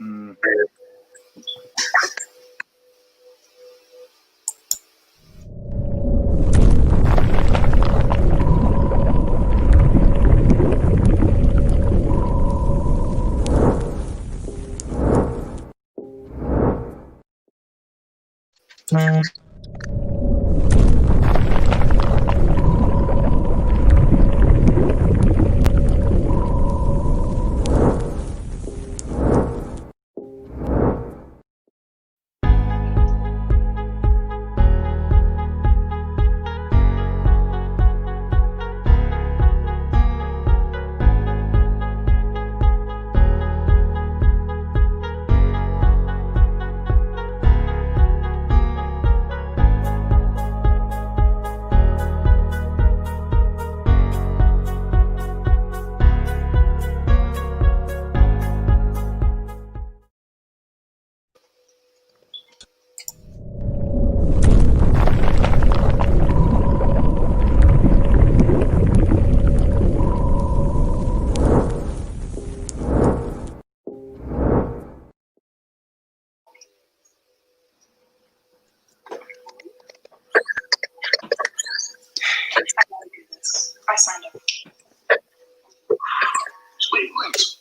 Mm. I signed up. Sweet links.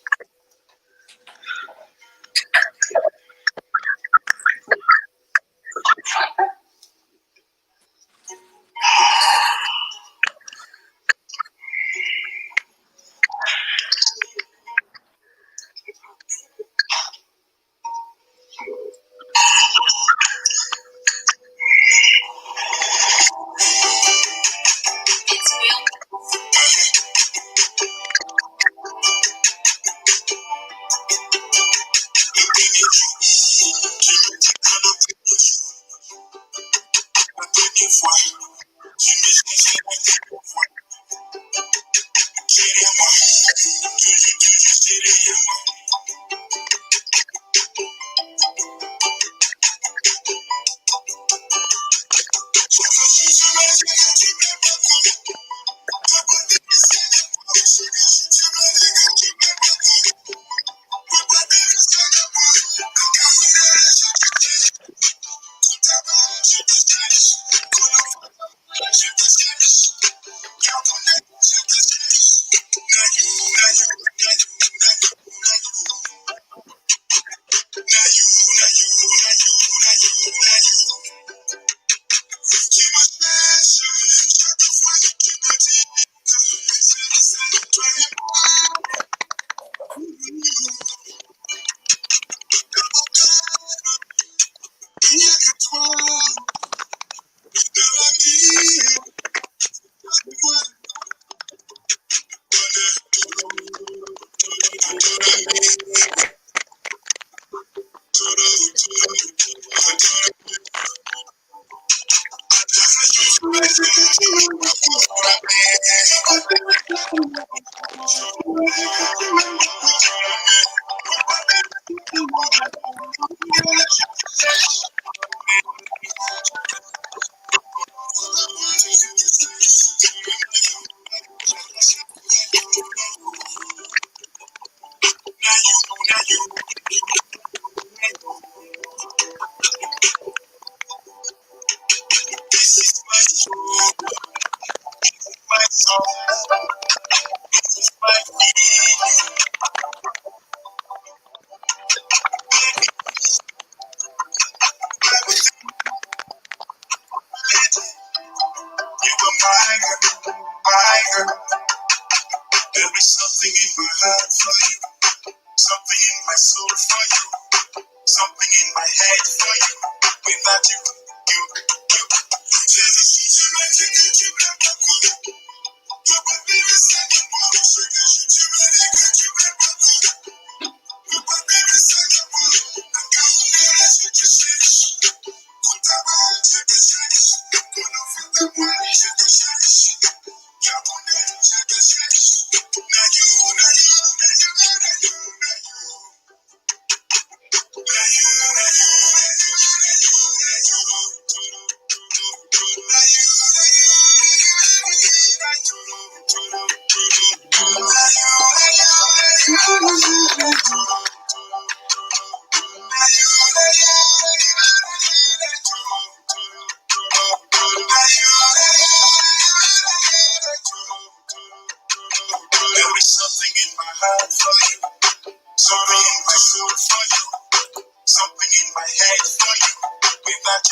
Something in my soul for you, something in my head for you. With that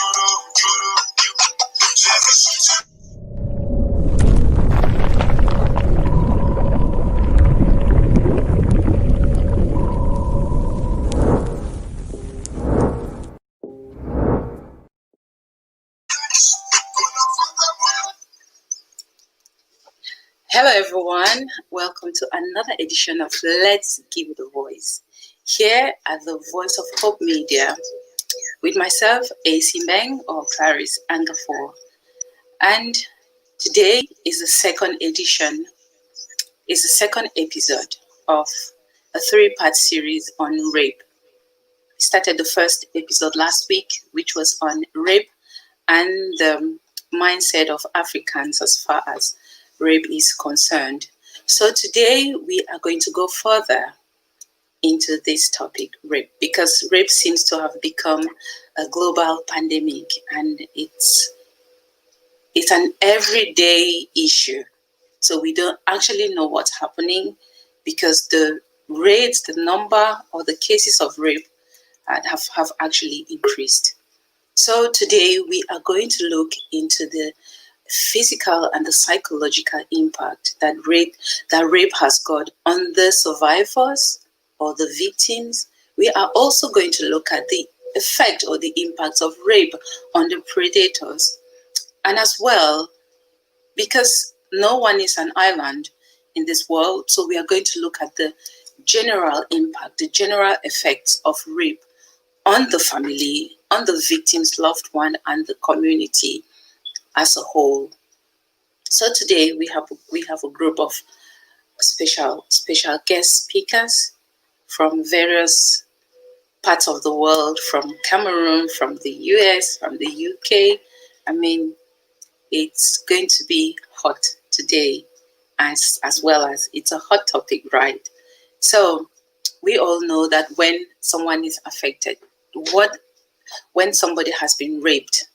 Hello everyone, welcome to another edition of Let's Give It a Voice. Here at the Voice of Hope Media, with myself, AC Mbeng or Clarice Angafor. And today is the second edition, is the second episode of a three-part series on rape. We started the first episode last week, which was on rape and the mindset of Africans as far as rape is concerned. So today we are going to go further into this topic, rape, because rape seems to have become a global pandemic and it's an everyday issue. So we don't actually know what's happening because the rates, the number or the cases of rape have actually increased. So today we are going to look into the physical and the psychological impact that rape has got on the survivors or the victims. We are also going to look at the effect or the impacts of rape on the predators. And as well, because no one is an island in this world, so we are going to look at the general impact, the general effects of rape on the family, on the victim's loved one, and the community as a whole. So today we have a group of special guest speakers from various parts of the world, from Cameroon, from the US, from the UK. I mean, it's going to be hot today, as well as it's a hot topic, right? So we all know that when someone is affected, when somebody has been raped,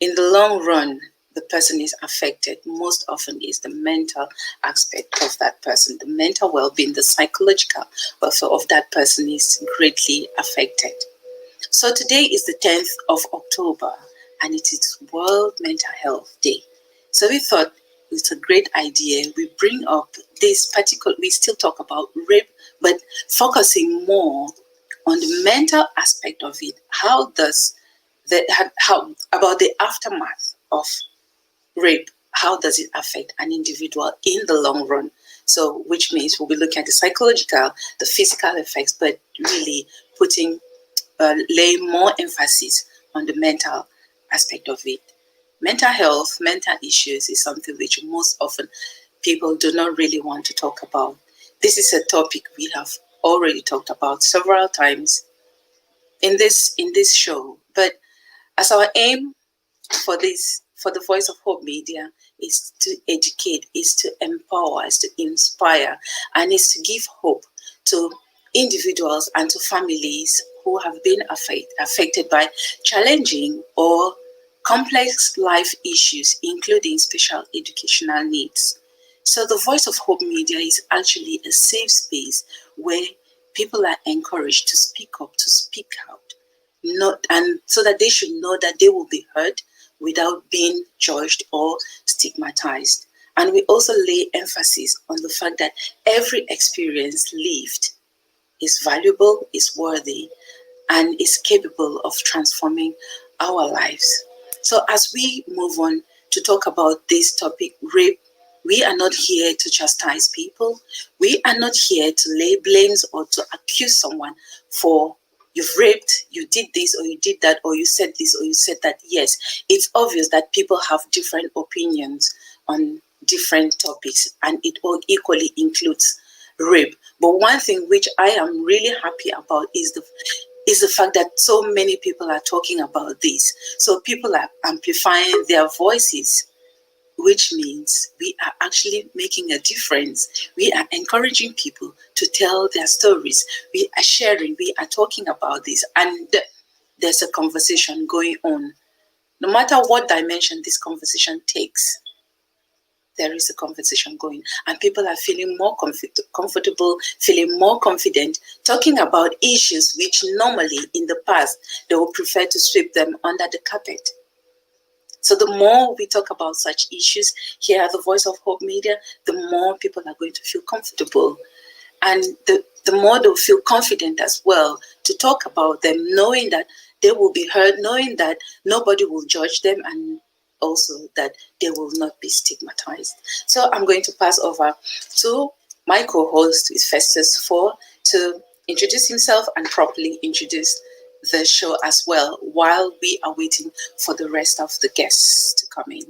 in the long run, the person is affected. Most often is the mental aspect of that person, the mental well-being, the psychological welfare of that person is greatly affected. So today is the 10th of October and it is World Mental Health Day. So we thought it's a great idea. We bring up this particular, we still talk about rape, but focusing more on the mental aspect of it. How about the aftermath of rape? How does it affect an individual in the long run? So, which means we'll be looking at the psychological, the physical effects, but really laying more emphasis on the mental aspect of it. Mental health, mental issues is something which most often people do not really want to talk about. This is a topic we have already talked about several times in this show, but as our aim for the Voice of Hope Media is to educate, is to empower, is to inspire, and is to give hope to individuals and to families who have been affected by challenging or complex life issues, including special educational needs. So the Voice of Hope Media is actually a safe space where people are encouraged to speak up, to speak out, and so that they should know that they will be heard without being judged or stigmatized. And we also lay emphasis on the fact that every experience lived is valuable, is worthy, and is capable of transforming our lives. So as we move on to talk about this topic, rape, we are not here to chastise people. We are not here to lay blames or to accuse someone for you've raped, you did this or you did that, or you said this or you said that. Yes, it's obvious that people have different opinions on different topics, and it all equally includes rape. But one thing which I am really happy about is the fact that so many people are talking about this. So people are amplifying their voices, which means we are actually making a difference. We are encouraging people to tell their stories. We are sharing, we are talking about this, and there's a conversation going on. No matter what dimension this conversation takes, there is a conversation going, and people are feeling more comfortable, feeling more confident, talking about issues which normally in the past they would prefer to sweep them under the carpet. So the more we talk about such issues here at the Voice of Hope Media, the more people are going to feel comfortable. And the more they'll feel confident as well to talk about them, knowing that they will be heard, knowing that nobody will judge them, and also that they will not be stigmatized. So I'm going to pass over to my co-host, Festus Fon, to introduce himself and properly introduce the show as well, while we are waiting for the rest of the guests to come in.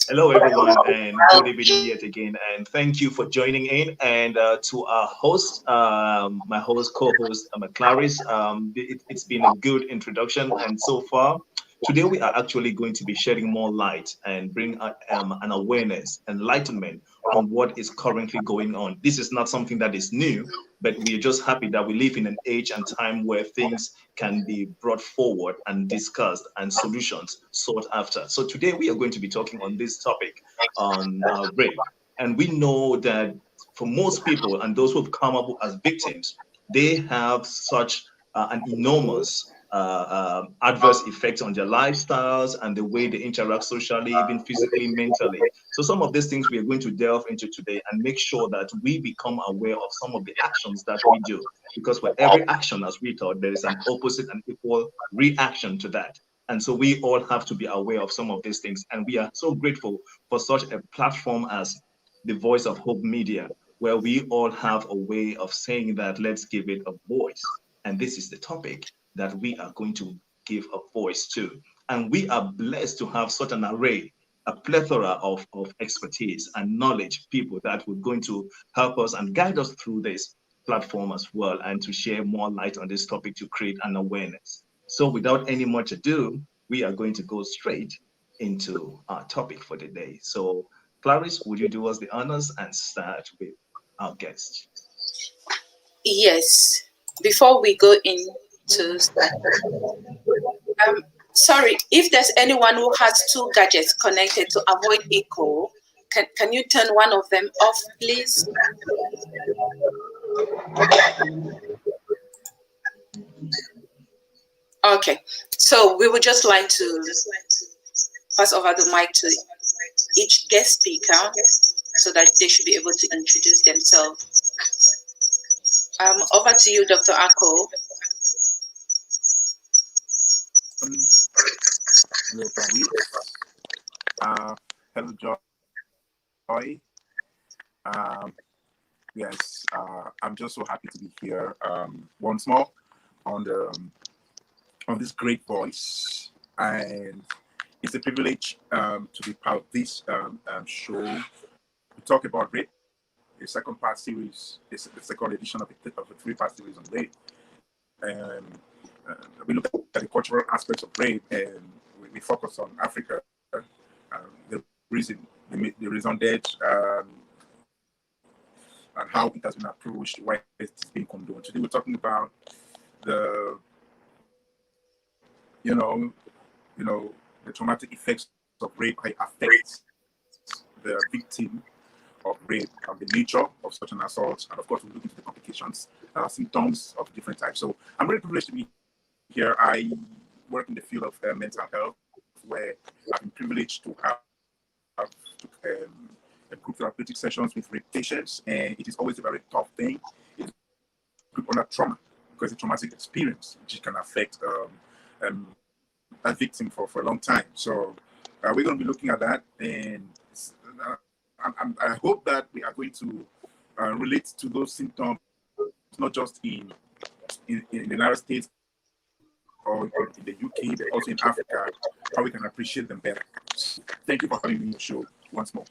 Hello, everyone, and good evening yet again. And thank you for joining in. And to our host, my host, co-host, Clarice, it's been a good introduction. And so far, today we are actually going to be shedding more light and bring an awareness, enlightenment on what is currently going on. This is not something that is new, but we are just happy that we live in an age and time where things can be brought forward and discussed and solutions sought after. So today we are going to be talking on this topic on rape. And we know that for most people and those who have come up as victims, they have such an enormous adverse effects on their lifestyles and the way they interact socially, even physically, mentally. So some of these things we are going to delve into today and make sure that we become aware of some of the actions that we do. Because for every action, as we thought, there is an opposite and equal reaction to that. And so we all have to be aware of some of these things. And we are so grateful for such a platform as the Voice of Hope Media, where we all have a way of saying that let's give it a voice. And this is the topic that we are going to give a voice to. And we are blessed to have such an array, a plethora of expertise and knowledge, people that are going to help us and guide us through this platform as well, and to share more light on this topic to create an awareness. So without any much ado, we are going to go straight into our topic for the day. So Clarice, would you do us the honors and start with our guest? Yes. Before we go into start, sorry, if there's anyone who has two gadgets connected to avoid echo, can you turn one of them off, please? Okay, so we would just like to pass over the mic to each guest speaker so that they should be able to introduce themselves. Over to you, Dr. Ako. Hello, hello, Joy. Yes, I'm just so happy to be here once more on this great voice, and it's a privilege to be part of this show. We talk about rape, a second part series. It's the second edition of a three-part series on rape. We look at the cultural aspects of rape, and we focus on Africa, the reason dead, and how it has been approached, why it's being condoned. Today we're talking about the traumatic effects of rape, how it affects the victim of rape, and the nature of such an assault, and of course we look into the complications, symptoms of different types. So I'm very privileged to be here. I work in the field of mental health, where I've been privileged to have group therapeutic sessions with rape patients, and it is always a very tough thing. It's group under trauma, because it's a traumatic experience which can affect a victim for a long time. So we're going to be looking at that, and I hope that we are going to relate to those symptoms, not just in the United States or in the UK, but also in Africa, how we can appreciate them better. Thank you for having me on the show once more.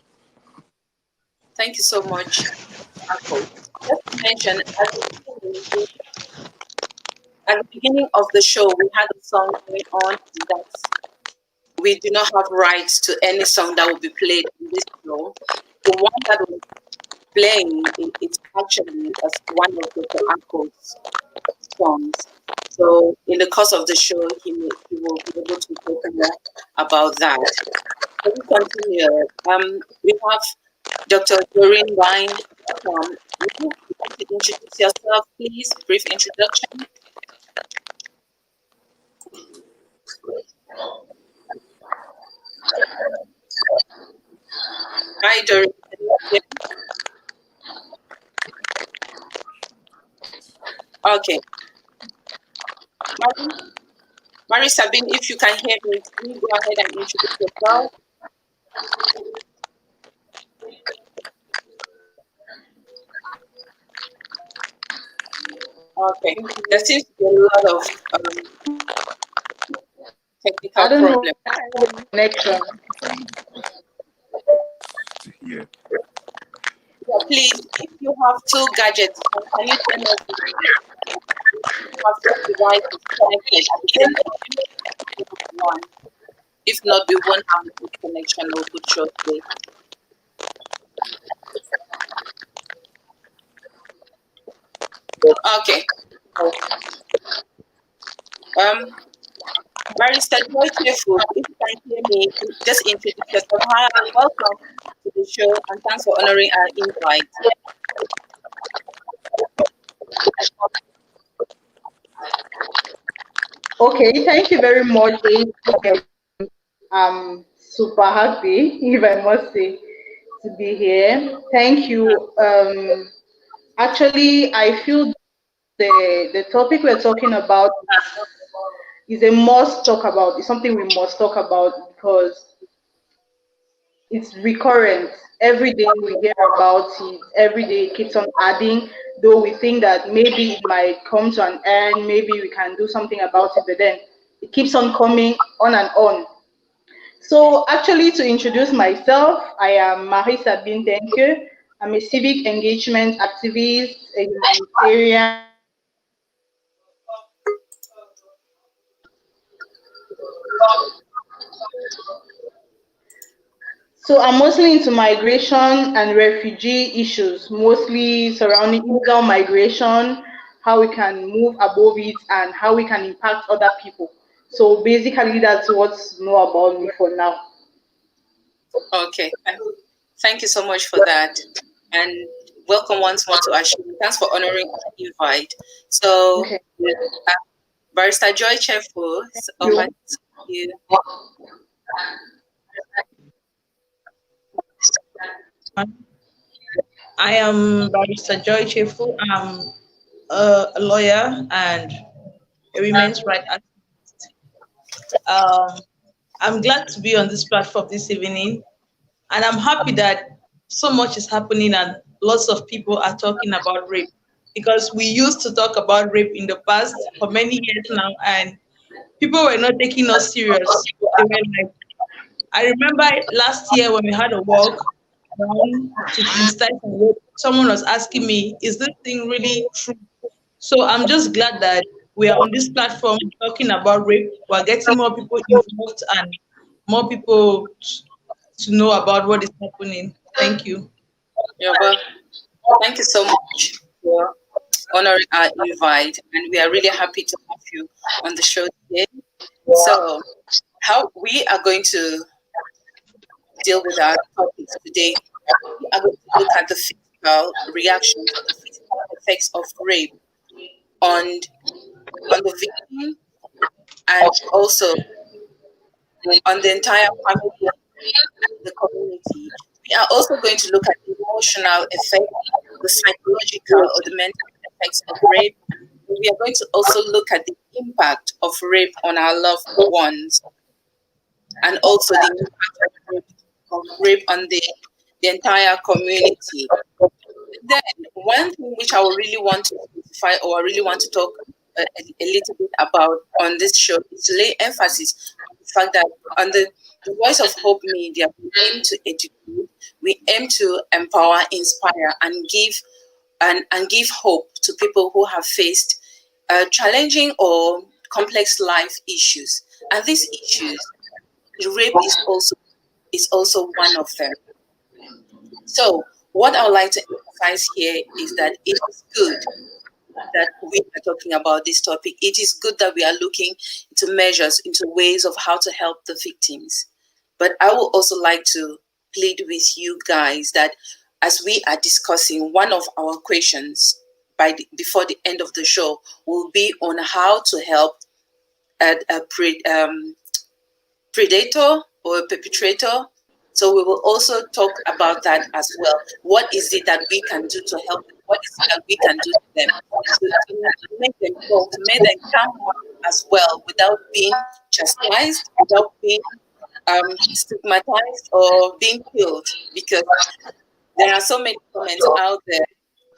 Thank you so much, Ako. Just to mention, at the beginning of the show, we had a song going on that we do not have rights to any song that will be played in this show. The one that was playing, it's actually one of Dr. Ako's songs. So in the course of the show, he will be able to talk more about that. Let me continue. We have Dr. DOREEN MBAIN. Would you like to introduce yourself, please? Brief introduction. Hi, DOREEN. Okay. Mary Sabine, if you can hear me, please go ahead and introduce yourself. Okay. There seems to be a lot of technical problems. Connection. Yeah. Please, if you have two gadgets, can you turn off have two devices connected at the same time? One. If not, we won't have a good connection or good shortwave. Okay. Barrister Joy Chefu, if you can hear me, just introduce yourself. Hi, welcome to the show, and thanks for honoring our invite. Okay, thank you very much. I'm super happy, if I must say, to be here. Thank you. Actually, I feel the topic we're talking about is a must talk about. It's something we must talk about because it's recurrent. Every day we hear about it. Every day it keeps on adding. Though we think that maybe it might come to an end, maybe we can do something about it, but then it keeps on coming on and on. So actually, to introduce myself, I am Marie Sabine. Thank you. I'm a civic engagement activist, a humanitarian. So I'm mostly into migration and refugee issues, mostly surrounding illegal migration, how we can move above it, and how we can impact other people. So basically, that's what's know about me for now. Okay. Thank you so much for that. And welcome once more to our show. Thanks for honoring our invite. So, Okay. Barrister Joy Chefu, over to you. I am Barrister Joy Chefu. I'm a lawyer and a women's rights activist. I'm glad to be on this platform this evening, and I'm happy that so much is happening and lots of people are talking about rape because we used to talk about rape in the past for many years now, and people were not taking us serious. They were like, I remember last year when we had a walk around to criticize and rape, someone was asking me, is this thing really true? So I'm just glad that we are on this platform talking about rape. We're getting more people involved and more people to know about what is happening. Thank you. You're welcome. Thank you so much for honoring our invite, and we are really happy to have you on the show today. So, how we are going to deal with our topics today? We are going to look at the physical reactions, the physical effects of rape on the victim and also on the entire family and the community. We are also going to look at the emotional effect, the psychological or the mental effects of rape. We are going to also look at the impact of rape on our loved ones and also the impact of rape on the entire community. Then, one thing which I would really want to specify or I really want to talk a little bit about on this show is to lay emphasis on the fact that on the Voice of Hope Media, we aim to educate, we aim to empower, inspire, and give hope to people who have faced challenging or complex life issues. And these issues, rape is also one of them. So, what I would like to emphasize here is that it is good that we are talking about this topic. It is good that we are looking into measures, into ways of how to help the victims. But I would also like to plead with you guys that as we are discussing, one of our questions before the end of the show will be on how to help a predator or a perpetrator. So we will also talk about that as well. What is it that we can do to help them? What is it that we can do to them to make them go, to make them come out as well without being chastised, without being stigmatized or being killed? Because there are so many comments out there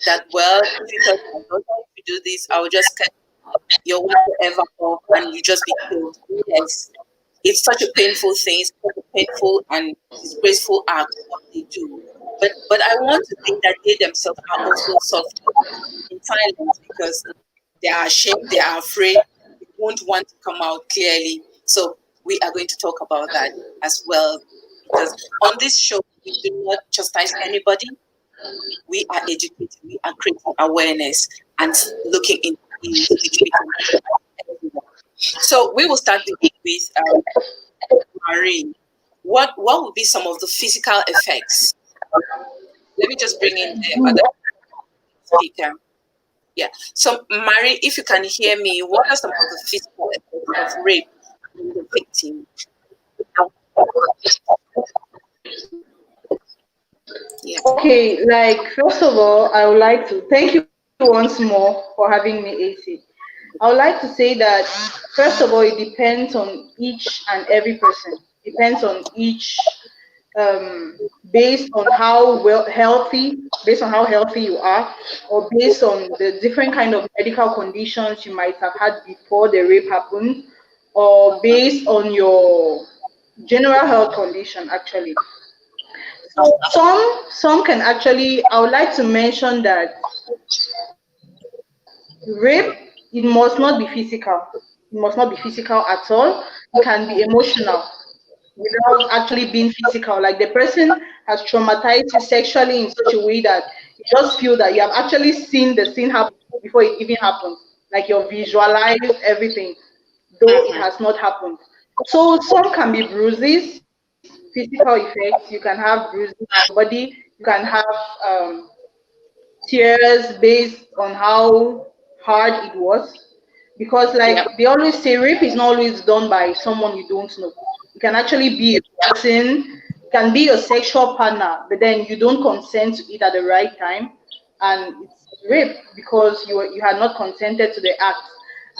that, well, if you touch my daughter, if you do this, I will just cut your whatever off and you just be killed. Yes. It's such a painful thing, it's such a painful and disgraceful act what they do. But I want to think that they themselves are also suffering in silence because they are ashamed, they are afraid, they won't want to come out clearly. So we are going to talk about that as well. Because on this show, we do not chastise anybody. We are educating, we are creating awareness and looking into things which we can do everyone. So we will start with Marie. What would be some of the physical effects? Let me just bring in the other speaker. Yeah. So Marie, if you can hear me, what are some of the physical effects of rape in the victim? Yeah. Okay, like first of all, I would like to thank you once more for having me, AC. I would like to say that first of all, it depends on each and every person. Depends on each, based on how based on how healthy you are, or based on the different kind of medical conditions you might have had before the rape happened, or based on your general health condition. Actually, so some can actually. I would like to mention that rape, it must not be physical. It must not be physical at all. It can be emotional without actually being physical. Like the person has traumatized you sexually in such a way that you just feel that you have actually seen the scene happen before it even happened. Like you visualized everything, though it has not happened. So some can be bruises, physical effects. You can have bruises on your body. You can have tears based on how hard it was. Because like they always say, rape is not always done by someone you don't know. It can actually be a person, it can be a sexual partner, but then you don't consent to it at the right time, and it's rape because you had not consented to the act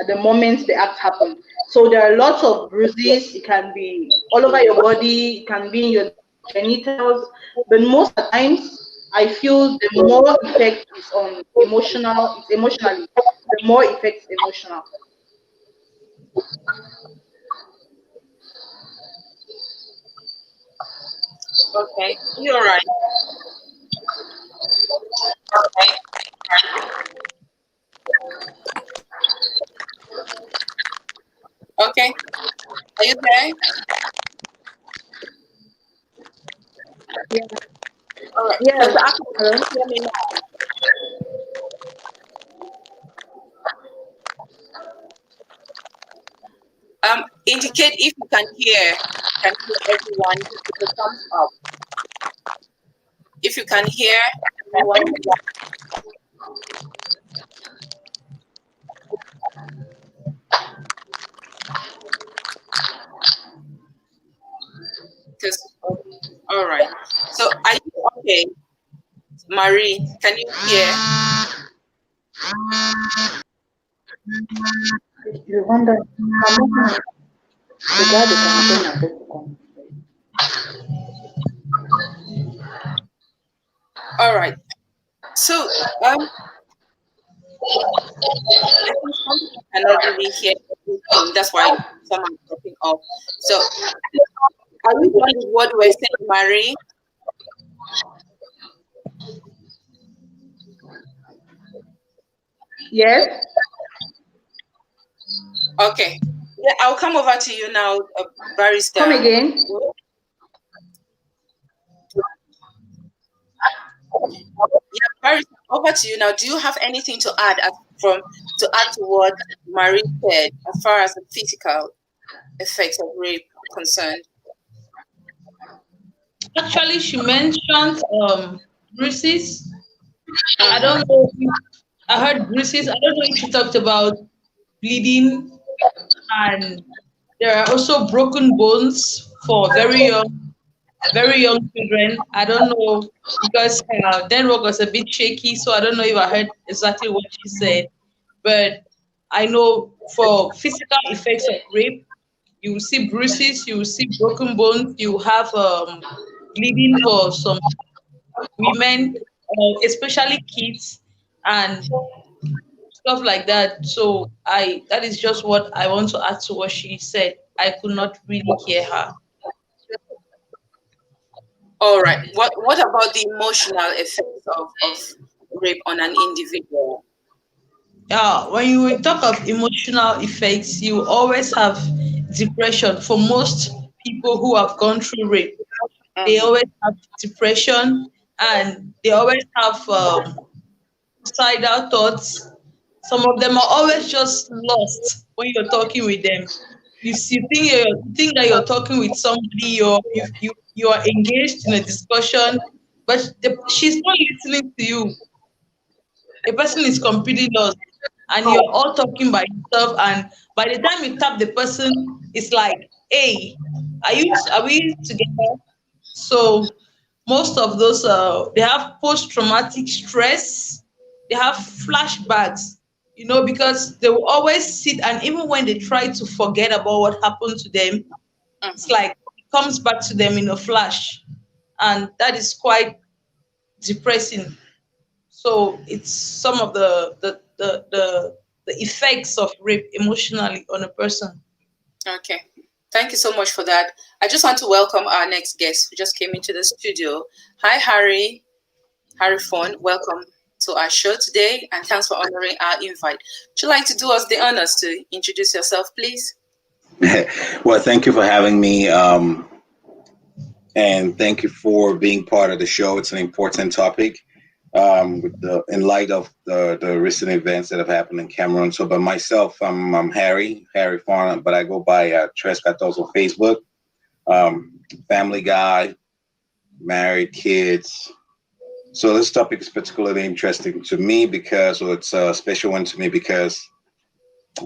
at the moment the act happened. So there are lots of bruises. It can be all over your body. It can be in your genitals, but most of the times I feel the more effect is on emotional. It's emotionally. The more effect is emotional. Okay, you're right. Okay, are you there? Yeah. All right. Yes. Dr. Ako, Hello. hear me now? Indicate if you can hear everyone. Just put the thumbs up. If you can hear everyone. Because, all right. So are you okay? Marie, can you hear? You wonder. All right. So I think some people cannot really hear everything. That's why some are dropping off. So are you done with what we're saying, Marie? Yes. Okay. Yeah, I'll come over to you now, Barrister. Come again. Yeah, Barrister. over to you now. Do you have anything to add to what Marie said as far as the physical effects of rape are concerned? Actually, she mentioned bruises. I don't know if I heard bruises. I don't know if she talked about bleeding, and there are also broken bones for very young children. I don't know because network was a bit shaky, so I don't know if I heard exactly what she said. But I know for physical effects of rape, you will see bruises, you will see broken bones, you have bleeding for some women, especially kids, and stuff like that. So that is just what I want to add to what she said. I could not really hear her. All right. What about the emotional effects of rape on an individual? Yeah, when you talk of emotional effects, you always have depression. For most people who have gone through rape, they Mhm. always have depression, and they always have suicidal thoughts. Some of them are always just lost when you're talking with them. You think that you're talking with somebody, you are engaged in a discussion, but she's not listening to you. The person is completely lost, and you're all talking by yourself. And by the time you tap the person, it's like, "Hey, are we together?" So most of those they have post-traumatic stress, they have flashbacks, because they will always sit, and even when they try to forget about what happened to them, it's Mhm. like it comes back to them in a flash, and that is quite depressing. So it's some of the effects of rape emotionally on a person. Okay. Thank you so much for that. I just want to welcome our next guest who just came into the studio. Hi, Harry Fon. Welcome to our show today, and thanks for honoring our invite. Would you like to do us the honors to introduce yourself, please? Well, thank you for having me, and thank you for being part of the show. It's an important topic in light of the recent events that have happened in Cameroon. So, but myself, I'm Harry Fon, but I go by Tres Gatos on Facebook. Family guy, married, kids. So this topic is particularly interesting to me well, it's a special one to me because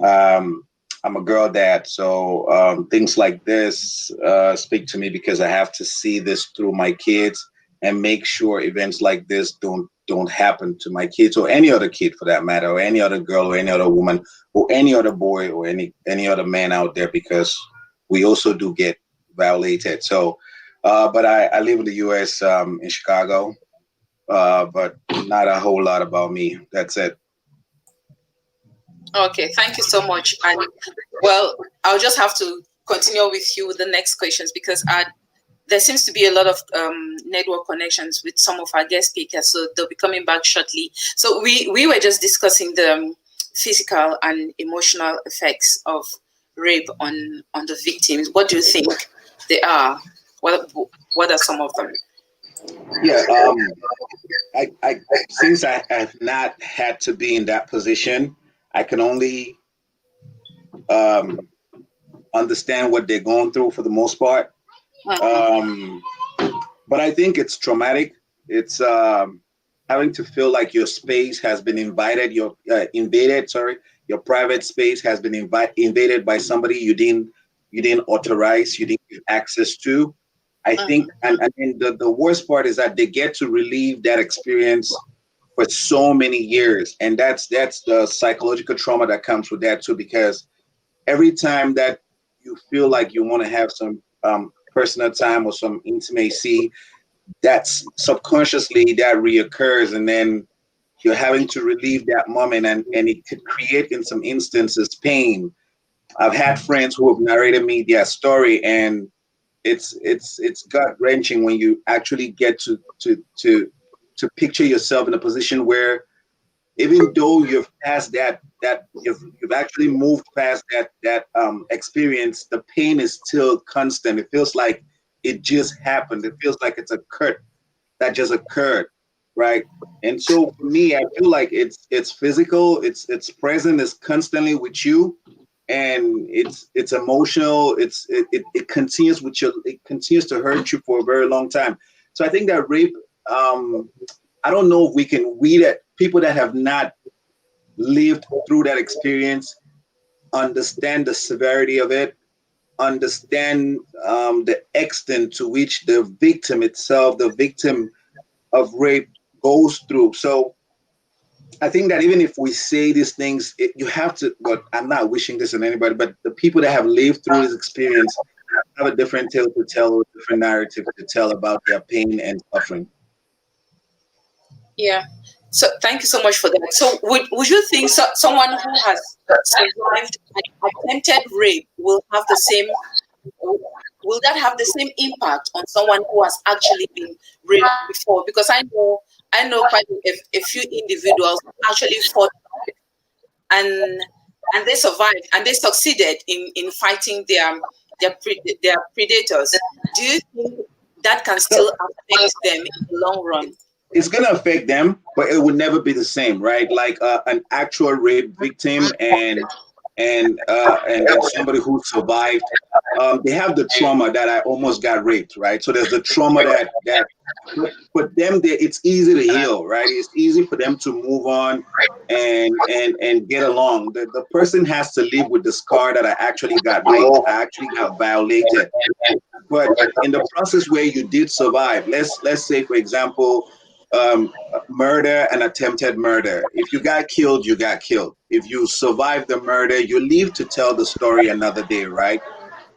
Um, I'm a girl dad, so things like this speak to me because I have to see this through my kids and make sure events like this don't happen to my kids or any other kid for that matter, or any other girl or any other woman or any other boy or any other man out there, because we also do get violated. So, but I live in the U.S. In Chicago, but not a whole lot about me. That's it. Okay, thank you so much. And well, I'll just have to continue with you with the next questions because there seems to be a lot of network connections with some of our guest speakers, so they'll be coming back shortly. So we were just discussing the physical and emotional effects of rape on the victims. What do you think they are? What are some of them? Yeah. I since I have not had to be in that position, I can only um, understand what they're going through for the most part. Um, but I think it's traumatic. It's having to feel like your space has been invaded. Sorry, your private space has been invaded by somebody you didn't authorize, you didn't give access to. I think, and the worst part is that they get to relive that experience for so many years, and that's the psychological trauma that comes with that too. Because every time that you feel like you want to have some personal time or some intimacy, that's subconsciously that reoccurs, and then you're having to relieve that moment, and it could create in some instances pain. I've had friends who have narrated me their story, and it's gut wrenching when you actually get to picture yourself in a position where, even though you've passed that you've actually moved past that experience, the pain is still constant. It feels like it just happened. It feels like it's a cut that just occurred. right? And so for me, I feel like it's physical, it's present, it's constantly with you, and it's emotional. It continues with you. It continues to hurt you for a very long time. So I think that rape. I don't know if we that people that have not lived through that experience understand the severity of it, understand the extent to which the victim itself, the victim of rape, goes through. So I think that even if we say these things, you have to, but I'm not wishing this on anybody, but the people that have lived through this experience have a different tale to tell, or a different narrative to tell about their pain and suffering. Yeah. So thank you so much for that. So would you think someone who has survived an attempted rape will have the same? Will that have the same impact on someone who has actually been raped before? Because I know quite a few individuals actually fought and they survived and they succeeded in fighting their predators. Do you think that can still affect them in the long run? It's going to affect them, but it would never be the same, right? Like an actual rape victim and somebody who survived, they have the trauma that I almost got raped, right? So there's the trauma that for them, it's easy to heal, right? It's easy for them to move on and get along. The person has to live with the scar that I actually got raped, I actually got violated. But in the process where you did survive, let's say, for example, murder and attempted murder. If you got killed, you got killed. If you survived the murder, you live to tell the story another day, right?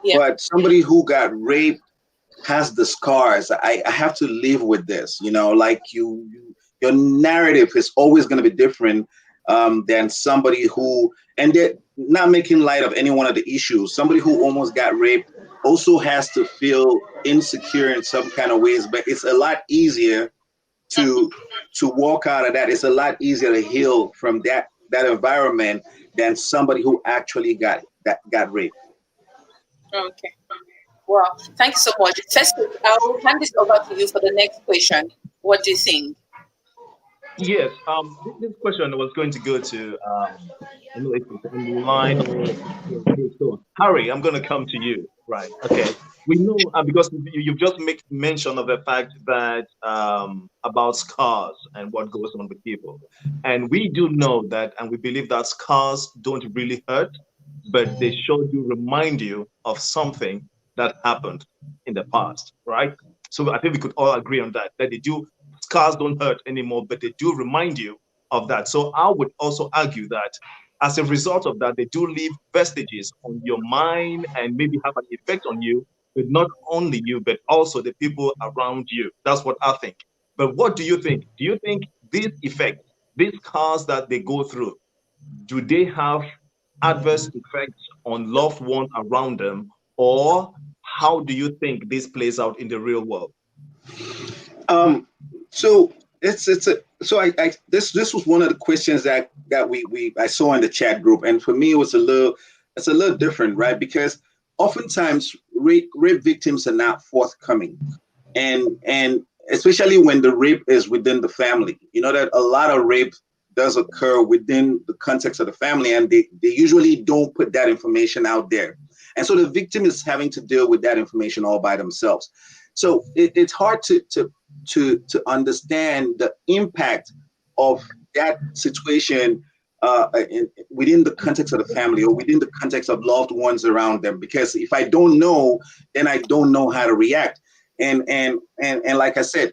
Yeah. But somebody who got raped has the scars. I have to live with this, like your narrative is always going to be different than somebody who, and they're not making light of any one of the issues. Somebody who almost got raped also has to feel insecure in some kind of ways, but it's a lot easier to walk out of that. It's a lot easier to heal from that environment than somebody who actually got raped. Okay. Well, thank you so much. First, I'll hand this over to you for the next question. What do you think? Yes, this question was going to go to, I know if it's online or so. Harry, I'm going to come to you. Right. Okay. We know because you've just make mention of the fact that about scars and what goes on with people, and we do know that, and we believe that scars don't really hurt, but they sure do remind you of something that happened in the past, right? So I think we could all agree on that they do. Scars don't hurt anymore, but they do remind you of that. So I would also argue that as a result of that, they do leave vestiges on your mind and maybe have an effect on you, but not only you, but also the people around you. That's what I think. But what do you think? Do you think these effects, these scars that they go through, do they have adverse effects on loved ones around them? Or how do you think this plays out in the real world? So this was one of the questions that I saw in the chat group, and for me it's a little different, right? Because oftentimes rape victims are not forthcoming, and especially when the rape is within the family. You know that a lot of rape does occur within the context of the family, and they usually don't put that information out there, and so the victim is having to deal with that information all by themselves. So it's hard to understand the impact of that situation within the context of the family or within the context of loved ones around them. Because if I don't know, then I don't know how to react. And like I said,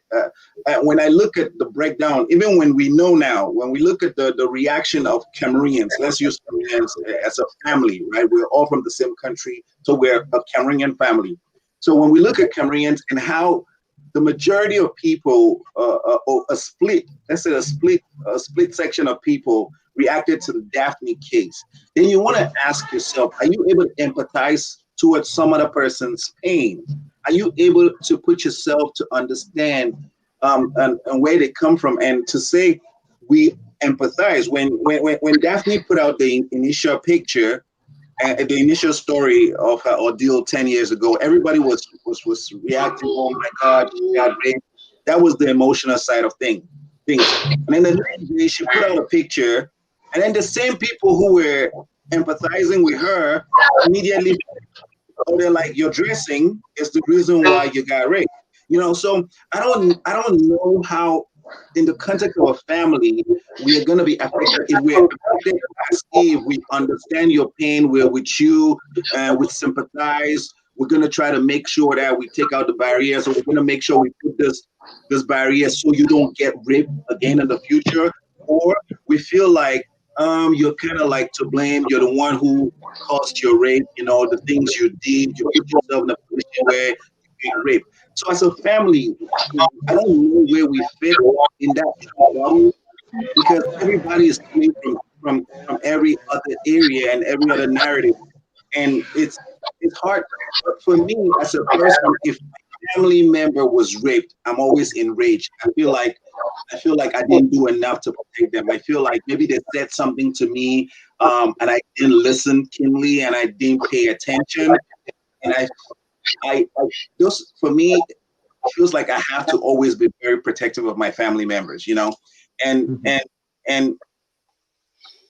when I look at the breakdown, even when we know now, when we look at the reaction of Cameroonians, let's use Cameroonians as a family, right? We're all from the same country, so we're a Cameroonian family. So when we look at Cameroonians and how the majority of people, or a split section of people reacted to the Daphne case, then you want to ask yourself, are you able to empathize towards some other person's pain? Are you able to put yourself to understand and where they come from, and to say we empathize? When Daphne put out the initial picture, the initial story of her ordeal 10 years ago, everybody was reacting, oh my God, she got raped. That was the emotional side of things. things. And then the next day, she put out a picture, and then the same people who were empathizing with her immediately, oh, they're like, your dressing is the reason why you got raped. You know, so I don't know how, in the context of a family, we are going to be affected. If we're affected, if we understand your pain, we're with you, we sympathize. We're going to try to make sure that we take out the barriers, or we're going to make sure we put this barrier so you don't get raped again in the future. Or we feel like you're kind of like to blame. You're the one who caused your rape. You know, the things you did, you put yourself in a position where you get raped. So as a family, I don't know where we fit in that trouble, because everybody is coming from every other area and every other narrative, and it's hard. But for me as a person, if my family member was raped, I'm always enraged. I feel like I didn't do enough to protect them. I feel like maybe they said something to me, and I didn't listen keenly, and I didn't pay attention, and I just, for me, it feels like I have to always be very protective of my family members, you know, and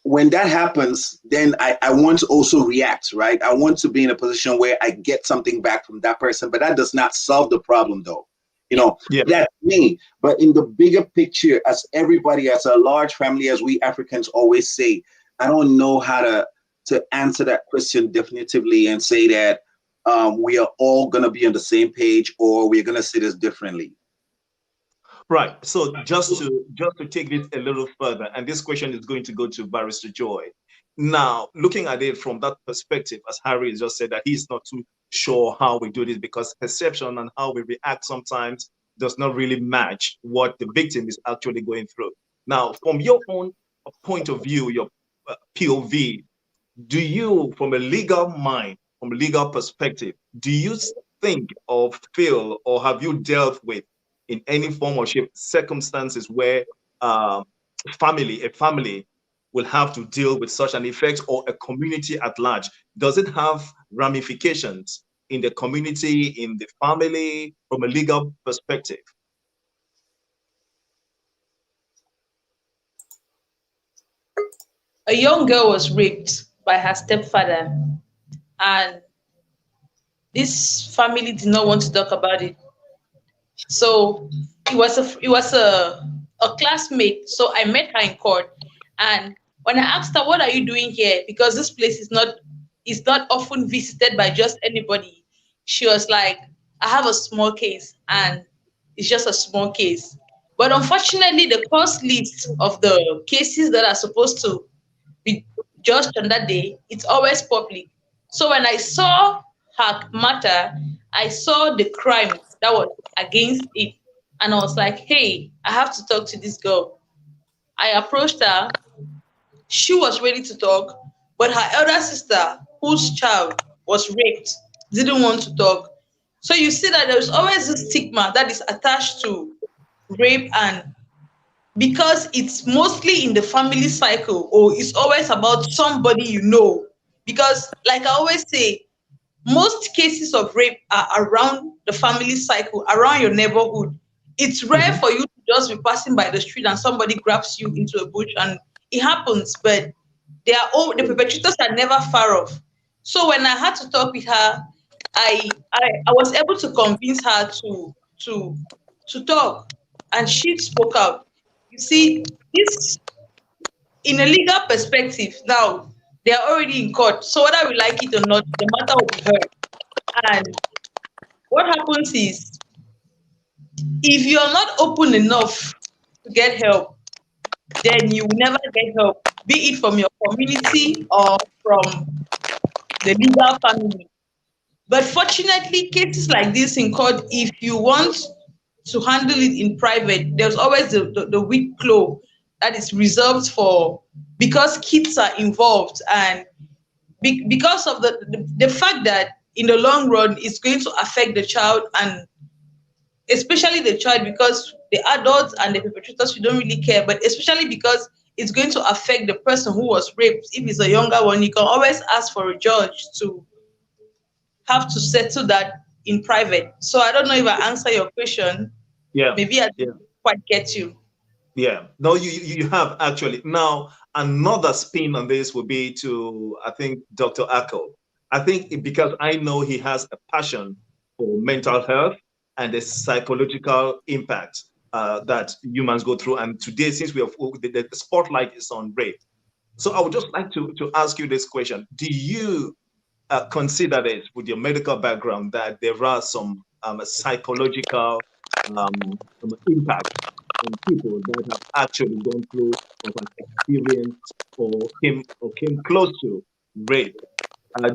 when that happens, then I want to also react, right? I want to be in a position where I get something back from that person, but that does not solve the problem, though. You know, that's me. But in the bigger picture, as everybody, as a large family, as we Africans always say, I don't know how to answer that question definitively and say that we are all going to be on the same page, or we're going to see this differently. Right. So just to take it a little further, and this question is going to go to Barrister Joy. Now, looking at it from that perspective, as Harry has just said, that he's not too sure how we do this because perception and how we react sometimes does not really match what the victim is actually going through. Now, from your own point of view, your POV, do you, from a legal mind, from a legal perspective, do you think or feel, or have you dealt with in any form or shape circumstances where a family will have to deal with such an effect, or a community at large? Does it have ramifications in the community, in the family, from a legal perspective? A young girl was raped by her stepfather, and this family did not want to talk about it. So it was a classmate. So I met her in court, and when I asked her, "What are you doing here?" Because this place is not often visited by just anybody, she was like, "I have a small case, and it's just a small case." But unfortunately, the course list of the cases that are supposed to be judged on that day, it's always public. So when I saw her matter, I saw the crime that was against it. And I was like, hey, I have to talk to this girl. I approached her. She was ready to talk, but her elder sister, whose child was raped, didn't want to talk. So you see that there's always a stigma that is attached to rape, and because it's mostly in the family cycle, or it's always about somebody you know. Because, like I always say, most cases of rape are around the family cycle, around your neighborhood. It's rare for you to just be passing by the street and somebody grabs you into a bush, and it happens, but the perpetrators are never far off. So when I had to talk with her, I was able to convince her to talk, and she spoke out. You see, this, in a legal perspective, now they are already in court. So whether we like it or not, the matter will be heard. And what happens is, if you're not open enough to get help, then you will never get help, be it from your community or from the legal family. But fortunately, cases like this in court, if you want to handle it in private, there's always the weak claw that is reserved for, because kids are involved, and because of the fact that in the long run it's going to affect the child, and especially the child, because the adults and the perpetrators, we don't really care, but especially because it's going to affect the person who was raped. If it's a younger one, you can always ask for a judge to have to settle that in private. So I don't know if I answer your question. Yeah. Maybe I didn't quite get you. Yeah, no, you have actually. Now, another spin on this would be to, I think, Dr. Ako. I think because I know he has a passion for mental health and the psychological impact that humans go through. And today, since we have the spotlight is on rape, so I would just like to ask you this question: do you consider this with your medical background that there are some psychological impact on people that have actually gone through or have experienced or came close to rape?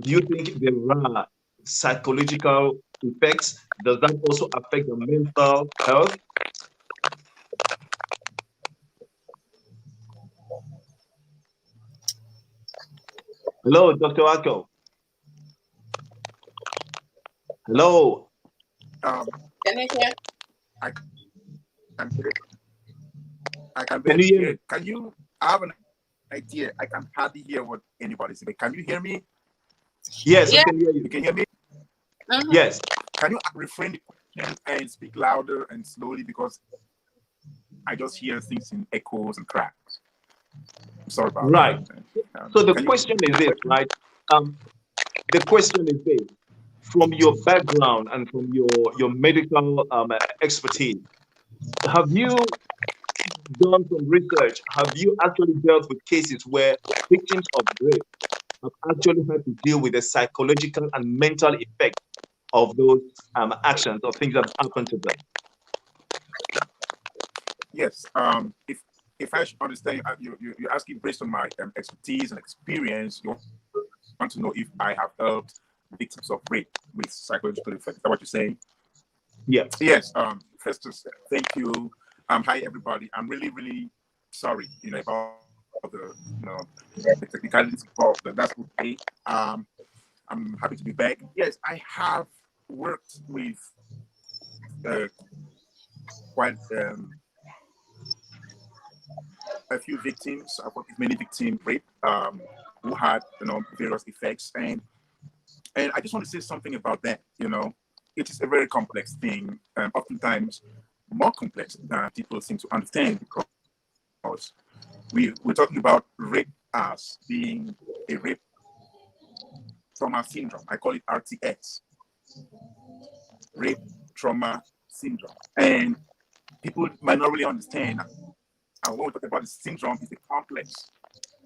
Do you think there are psychological effects? Does that also affect your mental health? Hello, Dr. Ako. Hello. Um, Can you hear? I can hear. I can Can barely you hear hear. me? Can you? I have an idea. I can hardly hear what anybody's saying. Can you hear me? Yes, we Yeah. can hear You you. can hear me. Mhm. Yes. Can you refrain the question and speak louder and slowly because I just hear things in echoes and cracks. I'm sorry about Right. that. So the Can you question repeat is the this, question? right? Um, the question is this: from your background and from your medical expertise, have you done some research? Have you actually dealt with cases where victims of rape have actually had to deal with the psychological and mental effect of those actions or things that happened to them? Yes. If I should understand, you're asking based on my expertise and experience. You want to know if I have helped victims of rape with psychological effects. Is that what you're saying? Yeah. Yes. First, thank you. Hi everybody. I'm really sorry. About the technicalities involved. But that's okay. I'm happy to be back. Yes, I have worked with uh, quite a few victims. I've worked with many victims rape who had various effects, and I just want to say something about that. It is a very complex thing, oftentimes more complex than people seem to understand because we're talking about rape as being a rape trauma syndrome. I call it RTS, rape trauma syndrome, and people might not really understand. And when we talk about the syndrome, it's a complex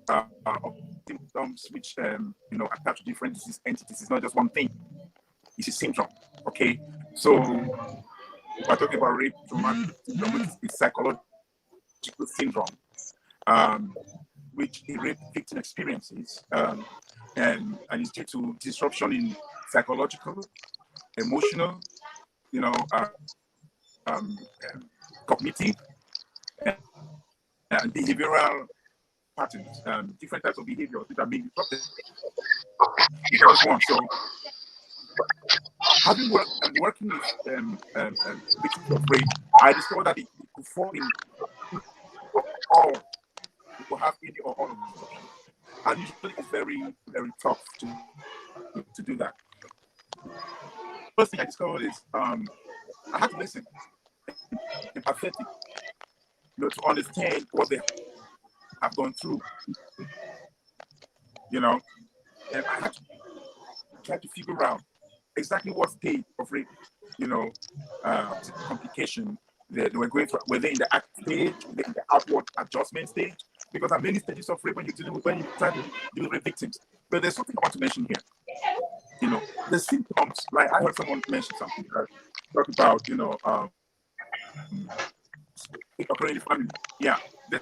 of symptoms which attach to different disease entities. It's not just one thing. It's a syndrome. Okay, so we're talking about rape traumatic syndrome, which is a psychological syndrome, um, which a rape victim experiences, and it's due to disruption in psychological, emotional, you know, um, cognitive, and behavioral patterns, different types of behaviors that are being disrupted. It's just one. So, having worked and working with victims of rape, I discovered that it could fall in all. It could have any or all of these options. And usually it's very tough to do that. First thing I discovered is I had to listen empathetic, to understand what they have gone through, you know, and I had to try to figure out exactly what stage of rape, you know, complication they were going through. Were they in the act stage? Were they in the outward adjustment stage? Because there are many stages of rape when you try to deal with victims. But there's something I want to mention here. The symptoms. Like I heard someone mention something. Talk about it occurring in the family. Yeah, the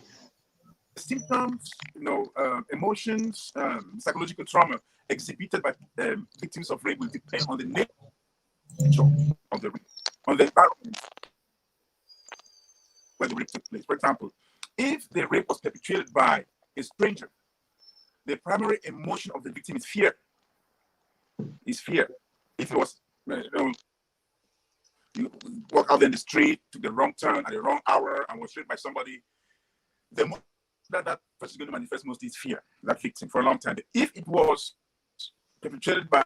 symptoms, emotions, psychological trauma exhibited by victims of rape will depend on the nature of the rape, on the environment where the rape took place. For example, if the rape was perpetrated by a stranger, the primary emotion of the victim is fear. If it was, you walk out in the street, took the wrong turn at the wrong hour, and was raped by somebody, the most that person is going to manifest most is fear, that victim, for a long time. If it was perpetrated by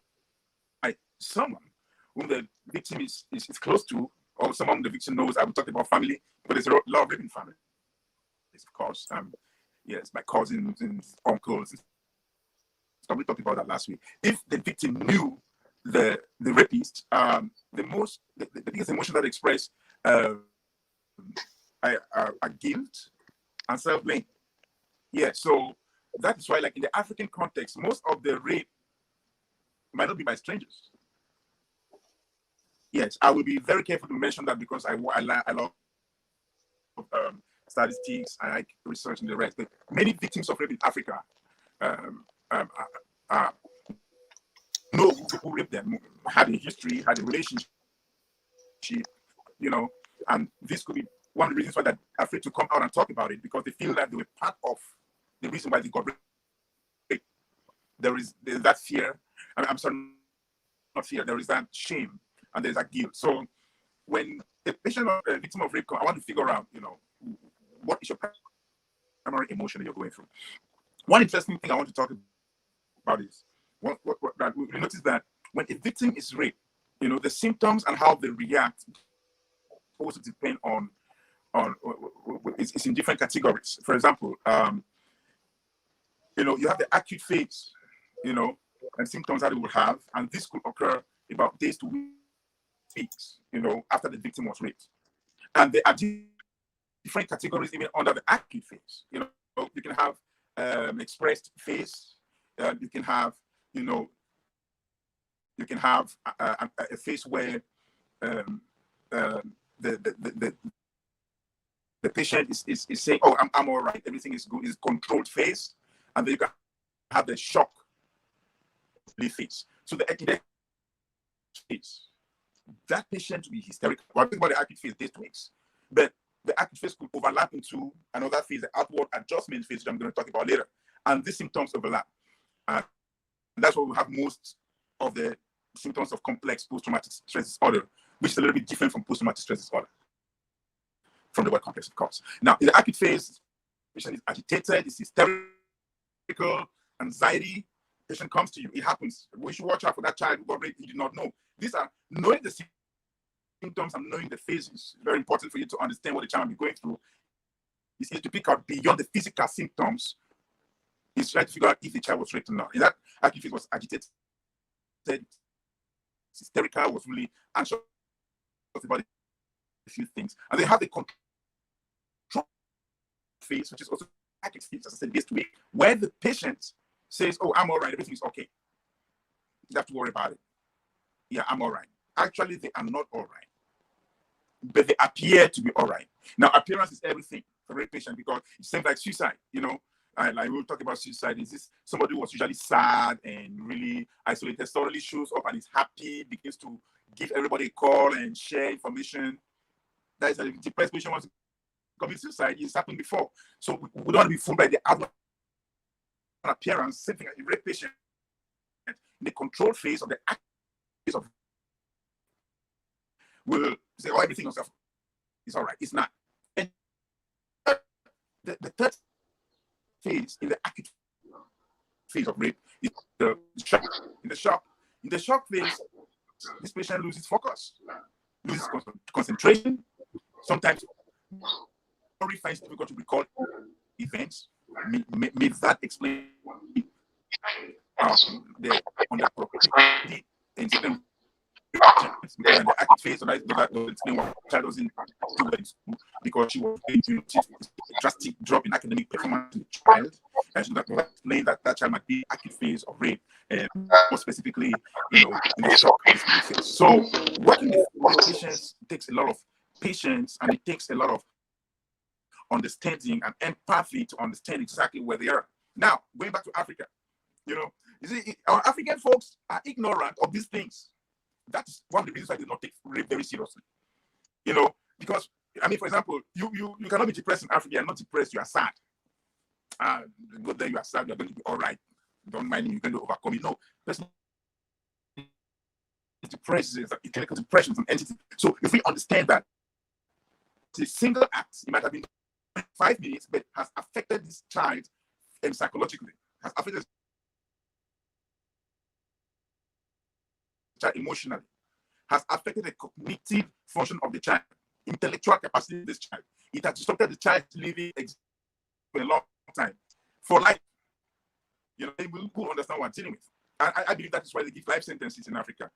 someone whom the victim is close to, or someone the victim knows, I will talk about family, but there's a lot of rape in family. case, of course. Yes, my cousins and uncles. We talked about that last week. If the victim knew the rapist, the biggest emotion that expressed are guilt and self-blame. Yeah, so that is why, like in the African context, most of the rape might not be by strangers. Yes, I will be very careful to mention that because I love statistics, I like research and the rest. But many victims of rape in Africa know who raped them, had a history, had a relationship, and this could be one of the reasons why they're afraid to come out and talk about it, because they feel that they were part of the reason why they got raped. There's that fear. I'm sorry, not fear. There is that shame and there's that guilt. So when a patient or a victim of rape comes, I want to figure out, what is your primary emotion that you're going through. One interesting thing I want to talk about is that we notice that when a victim is raped, the symptoms and how they react also depend on it's in different categories. For example, you have the acute phase, and symptoms that it will have, and this could occur about days to weeks, after the victim was raped. And there are different categories even under the acute phase. You can have expressed phase. You can have, a phase where the patient is saying, "Oh, I'm all right. Everything is good." Is controlled phase, and then you can have the shock phase. So the acute phase, that patient will be hysterical. Well, I think about the acute phase, days to weeks, but the acute phase could overlap into another phase, the outward adjustment phase, which I'm going to talk about later. And these symptoms overlap. And that's why we have most of the symptoms of complex post-traumatic stress disorder, which is a little bit different from post-traumatic stress disorder, from the word complex, of course. Now, in the acute phase, the patient is agitated, is hysterical, anxiety. The patient comes to you. It happens. We should watch out for that child who got raped. You did not know. These are knowing the symptoms and knowing the phases. It's very important for you to understand what the child will be going through. It's easy to pick out beyond the physical symptoms. It's trying to figure out if the child was raped or not. In that acute phase, was agitated, hysterical, was really anxious about a few things. And they have the control phase, which is also acute phase, as I said, this week, where the patient says, "Oh, I'm all right, everything is okay. You don't have to worry about it. Yeah, I'm all right." Actually, they are not all right, but they appear to be all right. Now, appearance is everything for a rape patient, because it's same like suicide. Like we'll talk about suicide. Is this somebody who was usually sad and really isolated, suddenly shows up and is happy, begins to give everybody a call and share information? That is a depressed patient wants to commit suicide. It's happened before. So we don't want to be fooled by the outward appearance. Same thing as a rape patient. In the control phase of the active phase of will say, "Oh, everything is all right." It's not. And the third phase, in the acute phase of rape, is the shock. In the shock phase, this patient loses focus, loses concentration. Sometimes finds it difficult to recall events. May that explain the underproductivity incident in the active phase, so that will explain why the child doesn't do well in school, because she was going to a drastic drop in academic performance in the child. And so that will explain that child might be active phase of rape, more specifically, in the shock phase. So working with patients takes a lot of patience, and it takes a lot of understanding and empathy to understand exactly where they are. Now, going back to Africa, you see, our African folks are ignorant of these things. That's one of the reasons I did not take rape very seriously. Because, for example, you cannot be depressed in Africa. You're not depressed, you are sad. Go there, you are sad, you're going to be all right. Don't mind, you're going to overcome it. No, that's not depression. Clinical depression is an entity. So if we understand that it's a single act, it might have been 5 minutes, but has affected this child psychologically, has affected child emotionally, has affected the cognitive function of the child, intellectual capacity of this child. It has disrupted the child's living for a long time, for life. You know, they will understand what I'm dealing with. And I believe that is why they give life sentences in Africa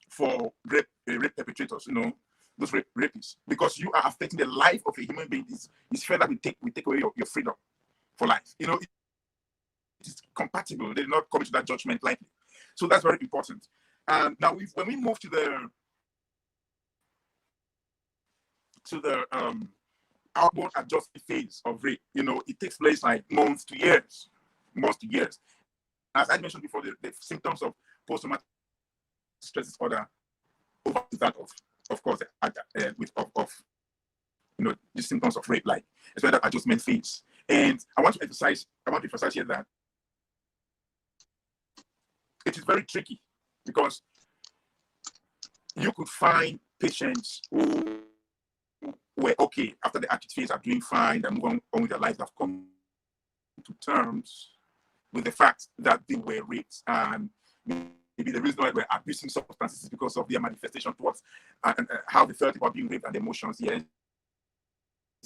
for rape perpetrators, you know, those rapists, because you are affecting the life of a human being. It's fair that we take away your freedom for life. You know, it is compatible. They did not come to that judgment lightly. So that's very important. And now, when we move to the outward adjustment phase of rape, you know, it takes place like months to years. As I mentioned before, the symptoms of post-traumatic stress disorder over that of course, you know, the symptoms of rape, like especially that adjustment phase. And I want to emphasize here that it is very tricky, because you could find patients who were okay after the acute phase, are doing fine, and move on with their lives, have come to terms with the fact that they were raped, and maybe the reason why they were abusing substances is because of their manifestation towards how they felt about being raped and the emotions. Yes,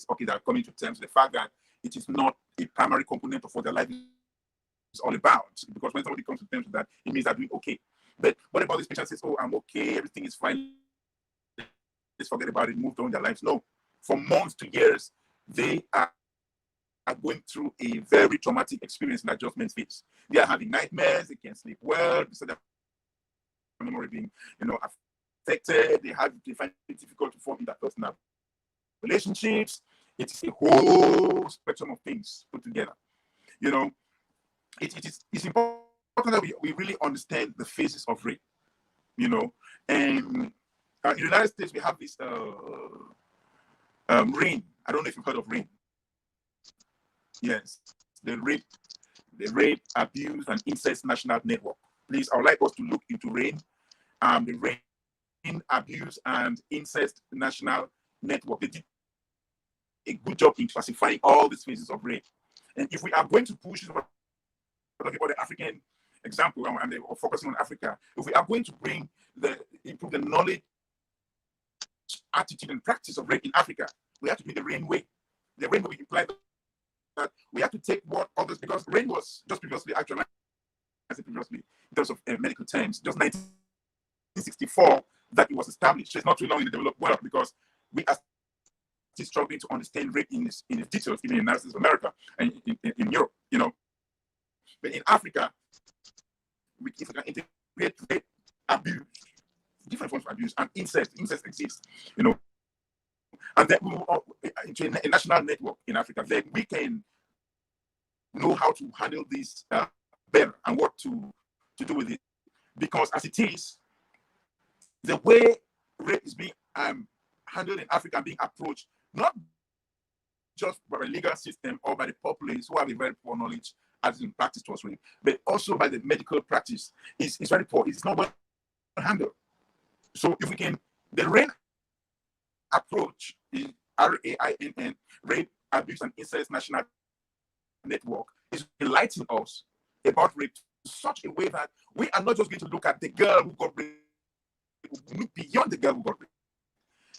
okay, they're coming to terms with the fact that it is not a primary component of what their life is all about. Because when somebody comes to terms with that, it means they're doing okay. But what about this patient says, "Oh, I'm okay, everything is fine, let's forget about it, moved on in their lives"? No, for months to years, they are going through a very traumatic experience in adjustment phase. They are having nightmares, they can't sleep well, so their memory being, you know, affected. They find it difficult to form interpersonal relationships. It's a whole spectrum of things put together. You know, it's important that we really understand the phases of rape. You know, and in the United States we have this RAIN. I don't know if you've heard of RAIN. Yes, the Rape, Abuse, and Incest National Network. Please, I would like us to look into RAIN. The RAIN, Abuse, and Incest National Network. They did a good job in classifying all these phases of rape. And if we are going to push about the African example, and we're focusing on Africa, if we are going to improve the knowledge, attitude, and practice of rape in Africa, we have to do the RAIN way. The RAIN way implies that we have to take what others, because RAIN was just previously actualized in terms of medical terms, just 1964 that it was established. So it's not too long in the developed world, because we are still struggling to understand rape in its details, even in the United States of America and in Europe, you know. But in Africa, we can integrate rape, abuse, different forms of abuse, and incest. Incest exists, you know. And then we move into a national network in Africa. Then we can know how to handle this better and what to do with it. Because as it is, the way rape is being handled in Africa and being approached, not just by the legal system or by the populace who have a very poor knowledge as in practice towards rape, but also by the medical practice, is very poor. It's not well handled. So if we can, the RAIN approach is RAINN, Rape, Abuse, and Incest National Network, is enlightening us about rape in such a way that we are not just going to look at the girl who got raped, we look beyond the girl who got raped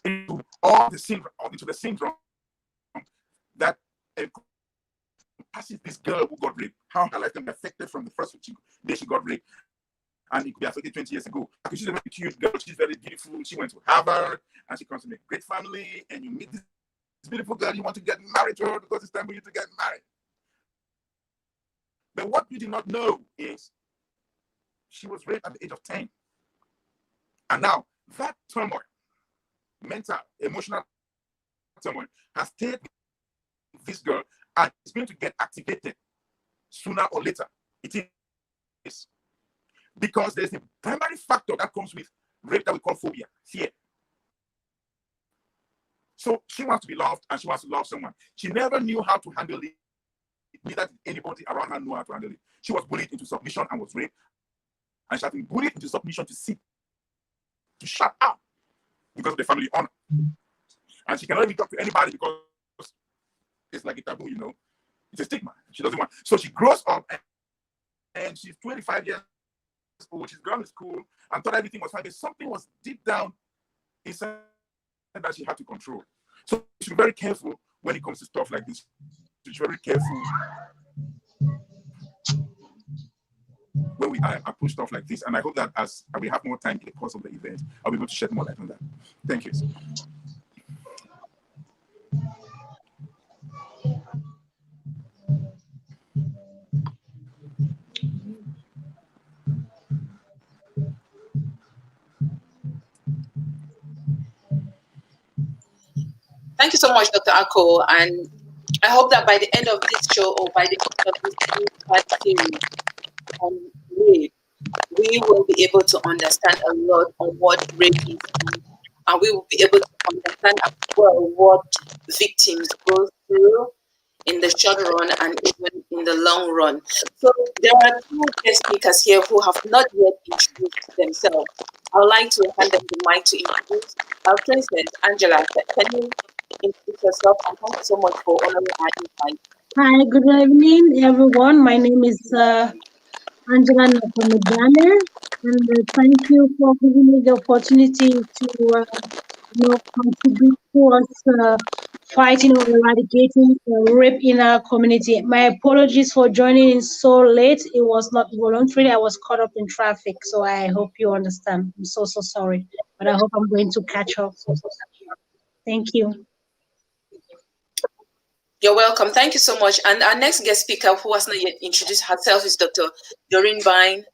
into the syndrome that passes this girl who got raped, how her life can be affected from the first day she got raped, and it could be affected 20 years ago. Because she's a very cute girl, she's very beautiful, she went to Harvard, and she comes from a great family, and you meet this beautiful girl, you want to get married to her because it's time for you to get married. But what you did not know is she was raped at the age of 10. And now that turmoil, mental, emotional turmoil, has stayed with this girl, and it's going to get activated sooner or later. It is. Because there's a primary factor that comes with rape that we call phobia, fear. So she wants to be loved, and she wants to love someone. She never knew how to handle it. Neither did anybody around her know how to handle it. She was bullied into submission and was raped. And she has been bullied into submission to shut up because of the family honor. And she cannot even talk to anybody because it's like a taboo, you know. It's a stigma. She doesn't want. So she grows up and she's 25 years old. She's gone to school and thought everything was fine. But something was deep down inside that she had to control. So she's very careful when it comes to stuff like this. be very careful when we approach stuff like this. And I hope that as we have more time in the course of the event, I'll be able to shed more light on that. Thank you. Thank you so much, Dr. Ako, and I hope that by the end of this show or by the end of this series on rape, we will be able to understand a lot of what rape is, and we will be able to understand as well what victims go through in the short run and even in the long run. So there are two guest speakers here who have not yet introduced themselves. I would like to hand them the mic to introduce our Princess Angela. Can you introduce yourself, and thank you so much for honoring our invite. Hi, good evening, everyone. My name is Angela Nokomedane, and thank you for giving me the opportunity to contribute towards fighting or eradicating rape in our community. My apologies for joining in so late. It was not voluntary. I was caught up in traffic, so I hope you understand. I'm so sorry, but I hope I'm going to catch up. Thank you. You're welcome. Thank you so much. And our next guest speaker, who has not yet introduced herself, is Dr. DOREEN MBAIN.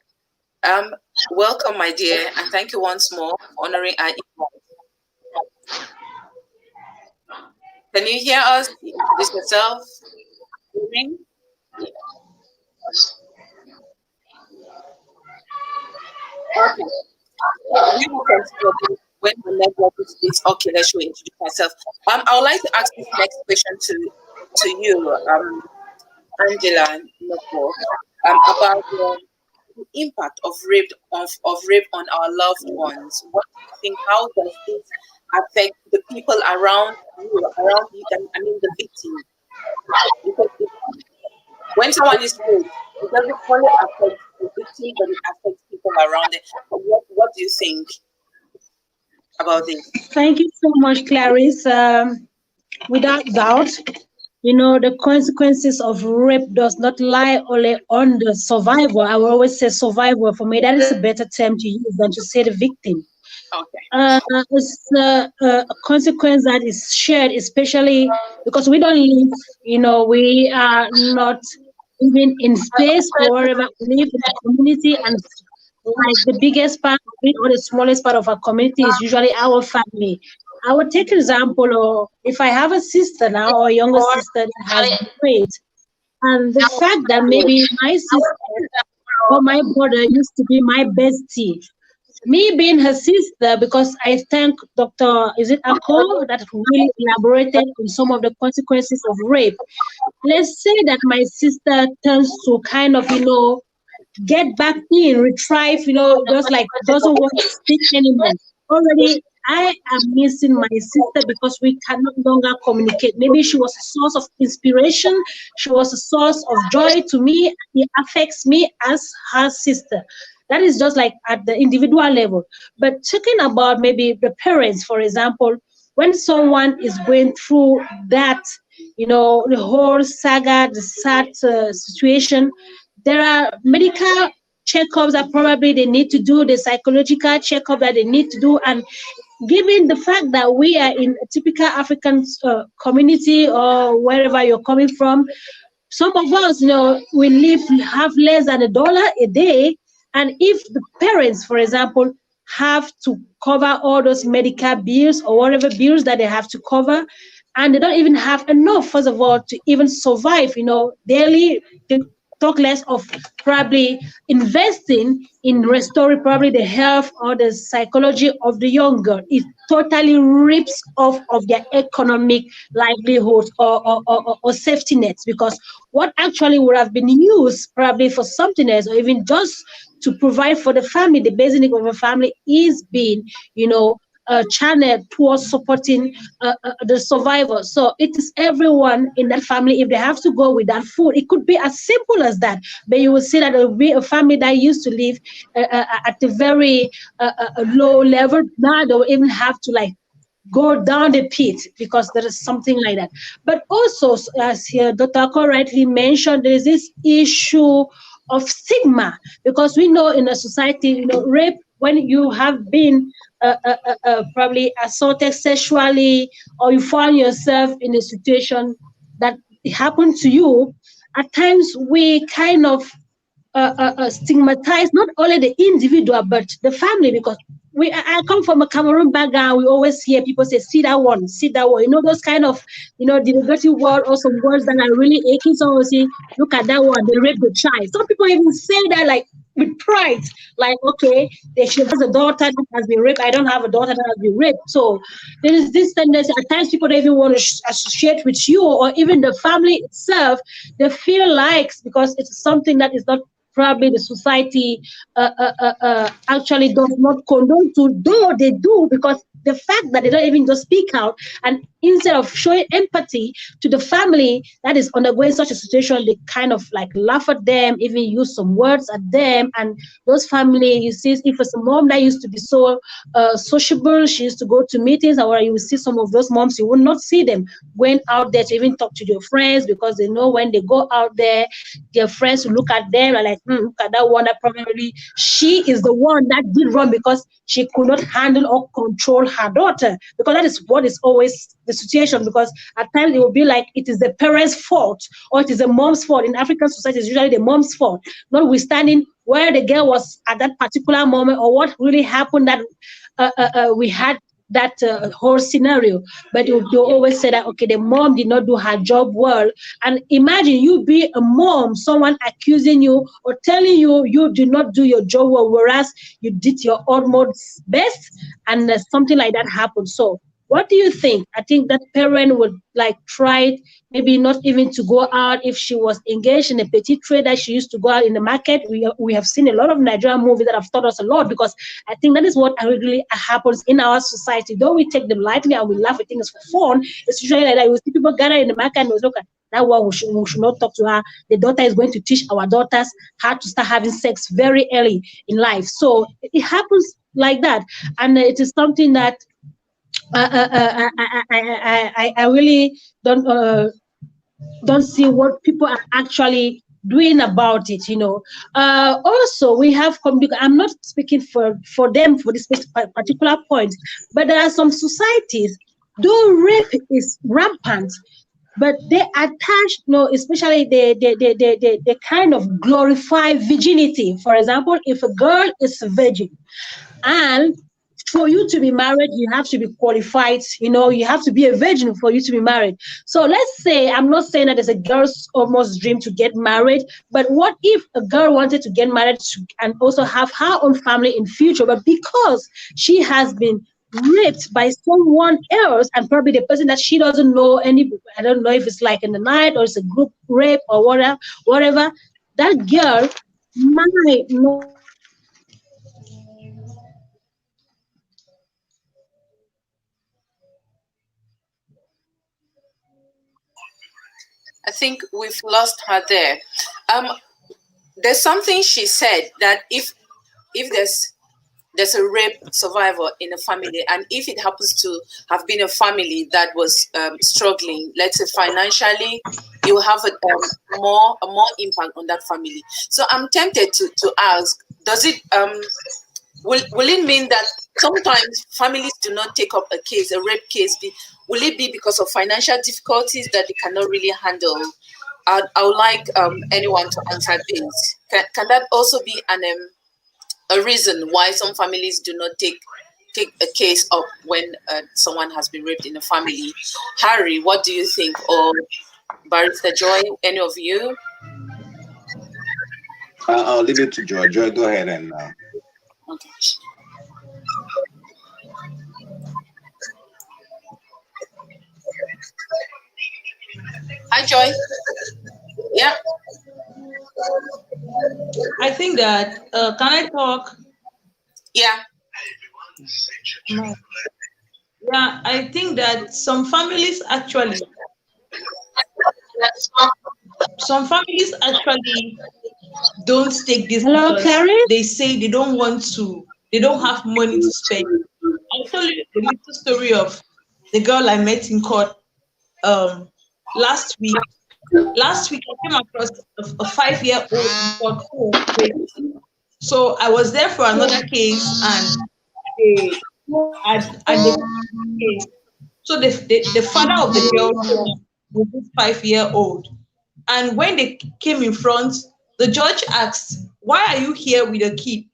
Welcome, my dear, and thank you once more for honoring our invite. Can you hear us? Introduce yourself. DOREEN? Okay. We will continue when the network is okay. Let's introduce myself. I would like to ask this next question to you, Angela Noko, about the impact of rape on our loved ones. What do you think? How does it affect the people around you? I mean, the victim. Because when someone is raped, it doesn't only affect the victim, but it affects people around it. What do you think about this? Thank you so much, Clarice. Without doubt, the consequences of rape does not lie only on the survivor. I will always say survivor. For me, that is a better term to use than to say the victim. Okay. It's a consequence that is shared, especially because we don't live, we are not even in space or wherever we live in the community, and like the biggest part of it or the smallest part of our community is usually our family. I would take an example, or if I have a sister now or a younger sister that has been raped, and the fact that maybe my sister or my brother used to be my bestie, me being her sister, because I thank Dr. Ako that really elaborated on some of the consequences of rape. Let's say that my sister turns to kind of, get back in, retrieve, just like doesn't want to speak anymore. Already, I am missing my sister because we can no longer communicate. Maybe she was a source of inspiration. She was a source of joy to me. It affects me as her sister. That is just like at the individual level. But talking about maybe the parents, for example, when someone is going through that, the whole saga, the sad situation, there are medical checkups that probably they need to do, the psychological checkup that they need to do. And given the fact that we are in a typical African community or wherever you're coming from, some of us, we have less than $1 a day. And if the parents, for example, have to cover all those medical bills or whatever bills that they have to cover, and they don't even have enough, first of all, to even survive, daily, talk less of probably investing in restoring probably the health or the psychology of the young girl. It totally rips off of their economic livelihood or safety nets, because what actually would have been used probably for something else or even just to provide for the family, the basic need of a family, is being, channel towards supporting the survivor. So it is everyone in that family. If they have to go with that food, it could be as simple as that. But you will see that there will be a family that used to live at a very low level. Now they will even have to go down the pit because there is something like that. But also, as here Dr. Ako rightly mentioned, there is this issue of stigma, because we know in a society, you know, rape, when you have been probably assaulted sexually, or you find yourself in a situation that happened to you, at times we kind of stigmatize not only the individual but the family, because I come from a Cameroon background. We always hear people say, see that one, you know, those kind of, you know, derogatory word, or some words that are really aching. Someone say, look at that one, they raped the child. Some people even say that like with pride, like, okay, she has a daughter that has been raped, I don't have a daughter that has been raped. So there is this tendency, at times people don't even want to associate with you, or even the family itself. They feel like, because it's something that is not probably the society actually does not condone to, though they do, because the fact that they don't even just speak out, and instead of showing empathy to the family that is undergoing such a situation, they kind of like laugh at them, even use some words at them. And those family, you see, if it's a mom that used to be so sociable, she used to go to meetings, or you will see some of those moms, you will not see them going out there to even talk to their friends, because they know when they go out there, their friends will look at them and like, look at that one, that probably she is the one that did wrong because she could not handle or control her daughter. Because that is what is always the situation, because at times it will be like it is the parents' fault or it is the mom's fault. In African society, it's usually the mom's fault, notwithstanding where the girl was at that particular moment or what really happened that we had that whole scenario. But you always say that, okay, the mom did not do her job well. And imagine you be a mom, someone accusing you or telling you you did not do your job well, whereas you did your utmost best, and something like that happened. So what do you think? I think that parent would like try maybe not even to go out if she was engaged in a petty trade that she used to go out in the market. We have seen a lot of Nigerian movies that have taught us a lot, because I think that is what really happens in our society. Though we take them lightly and we laugh at things for fun, it's usually like that. We see people gather in the market and we look at that one, we should not talk to her. The daughter is going to teach our daughters how to start having sex very early in life. So it happens like that. And it is something that I really don't see what people are actually doing about it, you know. Also, we have, I'm not speaking for them for this particular point, but there are some societies, though rape is rampant, but they attach, you know, especially they kind of glorify virginity. For example, if a girl is a virgin, and for you to be married, you have to be qualified, you know, you have to be a virgin for you to be married. So let's say, I'm not saying that it's a girl's almost dream to get married, but what if a girl wanted to get married and also have her own family in future, but because she has been raped by someone else, and probably the person that she doesn't know any, I don't know if it's like in the night or it's a group rape or whatever, that girl might not I think we've lost her there. There's something she said that if there's a rape survivor in a family, and if it happens to have been a family that was struggling, let's say financially, it will have a more impact on that family. So I'm tempted to ask, does it will it mean that sometimes families do not take up a case, a rape case? Will it be because of financial difficulties that they cannot really handle? I would like anyone to answer this. Can that also be a reason why some families do not take a case up when someone has been raped in a family? Harry, what do you think? Or Barrister Joy, any of you? I'll leave it to Joy. Joy, go ahead and. Okay. Hi, Joy. Yeah. I think that, can I talk? Yeah. No. Yeah, I think that some families actually don't take this. Hello, Clarice? They say they don't want to, they don't have money to spend. I'll tell you the little story of the girl I met in court last week. Last week, I came across a 5-year-old in court for rape. So I was there for another case, and they and the case. So the father of the girl came with this 5-year-old, and when they came in front, the judge asked, "Why are you here with a kid?"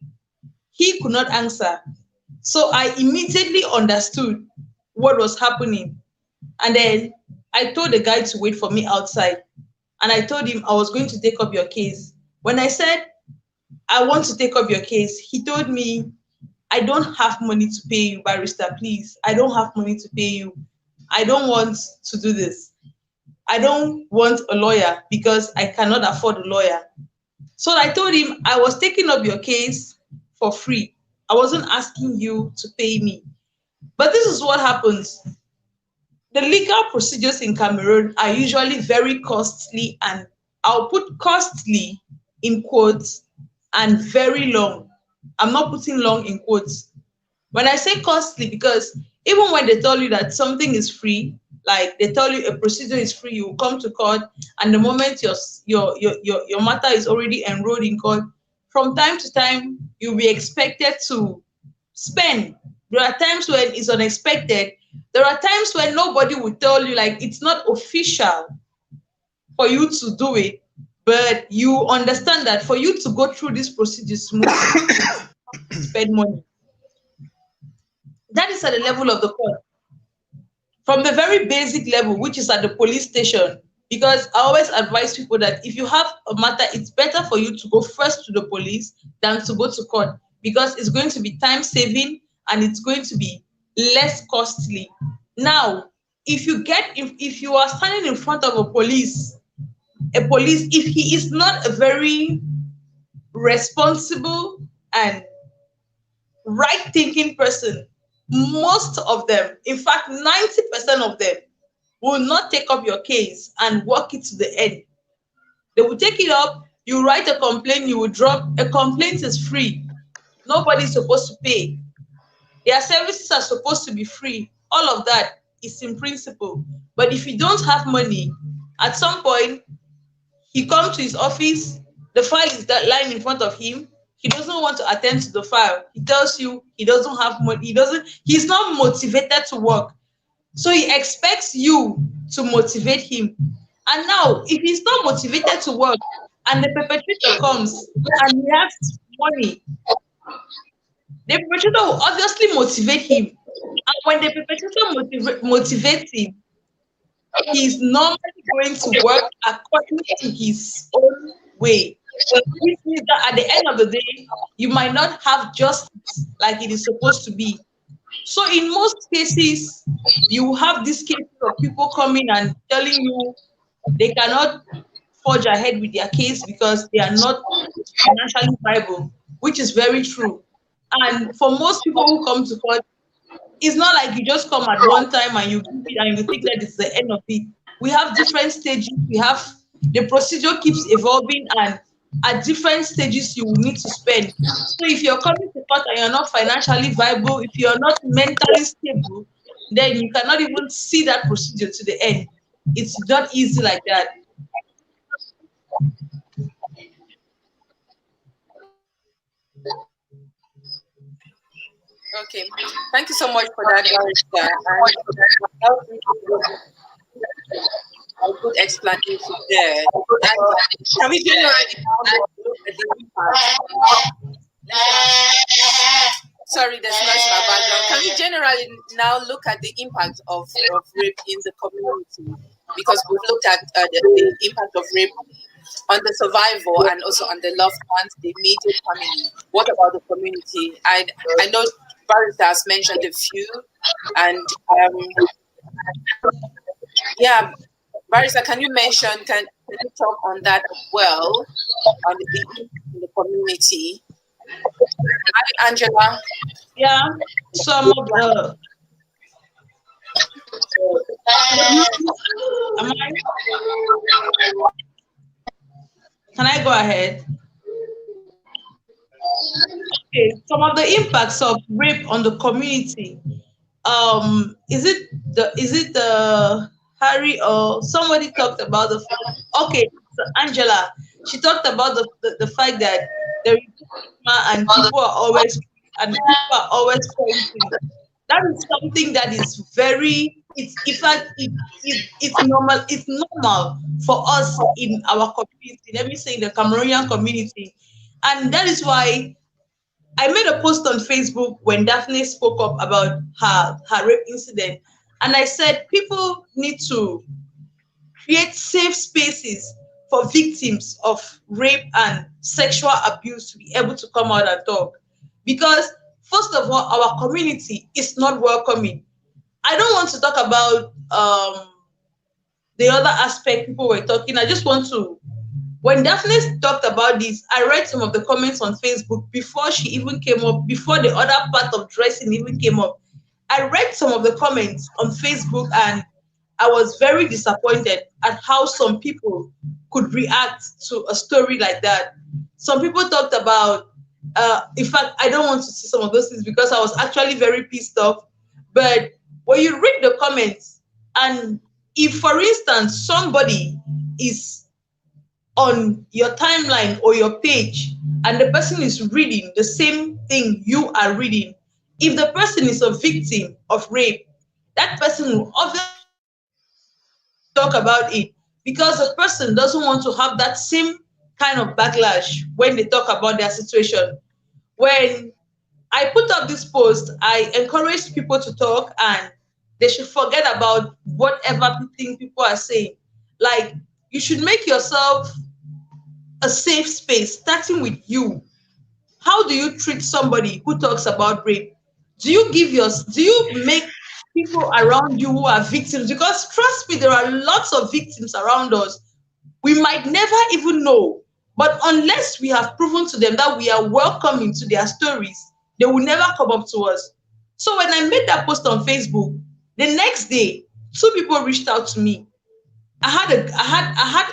He could not answer. So I immediately understood what was happening, and then I told the guy to wait for me outside. And I told him I was going to take up your case. When I said, I want to take up your case, he told me, I don't have money to pay you, barrister, please. I don't have money to pay you. I don't want to do this. I don't want a lawyer because I cannot afford a lawyer. So I told him I was taking up your case for free. I wasn't asking you to pay me. But this is what happens. The legal procedures in Cameroon are usually very costly, and I'll put costly in quotes and very long. I'm not putting long in quotes. When I say costly, because even when they tell you that something is free, like they tell you a procedure is free, you come to court, and the moment your matter is already enrolled in court, from time to time, you'll be expected to spend. There are times when it's unexpected. There are times when nobody will tell you, like it's not official for you to do it, but you understand that for you to go through this procedure smoothly, spend money. That is at the level of the court. From the very basic level, which is at the police station, because I always advise people that if you have a matter, it's better for you to go first to the police than to go to court, because it's going to be time saving and it's going to be less costly. Now, if you are standing in front of a police, if he is not a very responsible and right thinking person, most of them, in fact 90% of them, will not take up your case and work it to the end. They will take it up, you write a complaint, you will drop. A complaint is free. Nobody is supposed to pay. Their services are supposed to be free. All of that is in principle. But if you don't have money, at some point, he comes to his office, the file is that lying in front of him. He doesn't want to attend to the file. He tells you he doesn't have money. He's not motivated to work. So he expects you to motivate him. And now, if he's not motivated to work and the perpetrator comes and he has money, the perpetrator will obviously motivate him. And when the perpetrator motivates him, he's normally going to work according to his own way. So this means that at the end of the day, you might not have justice like it is supposed to be. So in most cases, you have these cases of people coming and telling you they cannot forge ahead with their case because they are not financially viable, which is very true. And for most people who come to court, it's not like you just come at one time and you give it and you think that it's the end of it. We have different stages. The procedure keeps evolving, and at different stages you will need to spend. So if you're coming to court and you're not financially viable, if you're not mentally stable, then you cannot even see that procedure to the end. It's not easy like that. Okay, thank you so much for that, Barrister. A good explanation there. And can we generally look at the impact? Sorry, there's noise in my background. Can we generally now look at the impact of rape in the community? Because we've looked at the impact of rape on the survivor and also on the loved ones, the immediate family. What about the community? I know Barrister has mentioned a few, and yeah, Barrister, can you talk on that as well, on the impact in the community? Hi, Angela. Yeah, some of the. Can I go ahead? Okay, some of the impacts of rape on the community. Is it is it the Harry or somebody talked about the okay, so Angela. She talked about the fact that there is stigma and people are always pointing. That is something that is very, it's in fact it's normal for us in our community. Let me say in the Cameroonian community, and that is why I made a post on Facebook when Daphne spoke up about her rape incident, and I said people need to create safe spaces for victims of rape and sexual abuse to be able to come out and talk. Because, first of all, our community is not welcoming. I don't want to talk about the other aspect people were talking. I just want to, when Daphne talked about this, I read some of the comments on Facebook before she even came up, before the other part of dressing even came up. I read some of the comments on Facebook and I was very disappointed at how some people could react to a story like that. Some people talked about, in fact, I don't want to see some of those things because I was actually very pissed off. But when you read the comments, and if, for instance, somebody is on your timeline or your page and the person is reading the same thing you are reading, if the person is a victim of rape, that person will obviously talk about it because the person doesn't want to have that same kind of backlash when they talk about their situation. When I put up this post, I encouraged people to talk and they should forget about whatever thing people are saying. Like, you should make yourself a safe space, starting with you. How do you treat somebody who talks about rape? Do you make people around you who are victims? Because trust me, there are lots of victims around us. We might never even know, but unless we have proven to them that we are welcoming to their stories, they will never come up to us. So when I made that post on Facebook, the next day, two people reached out to me. I had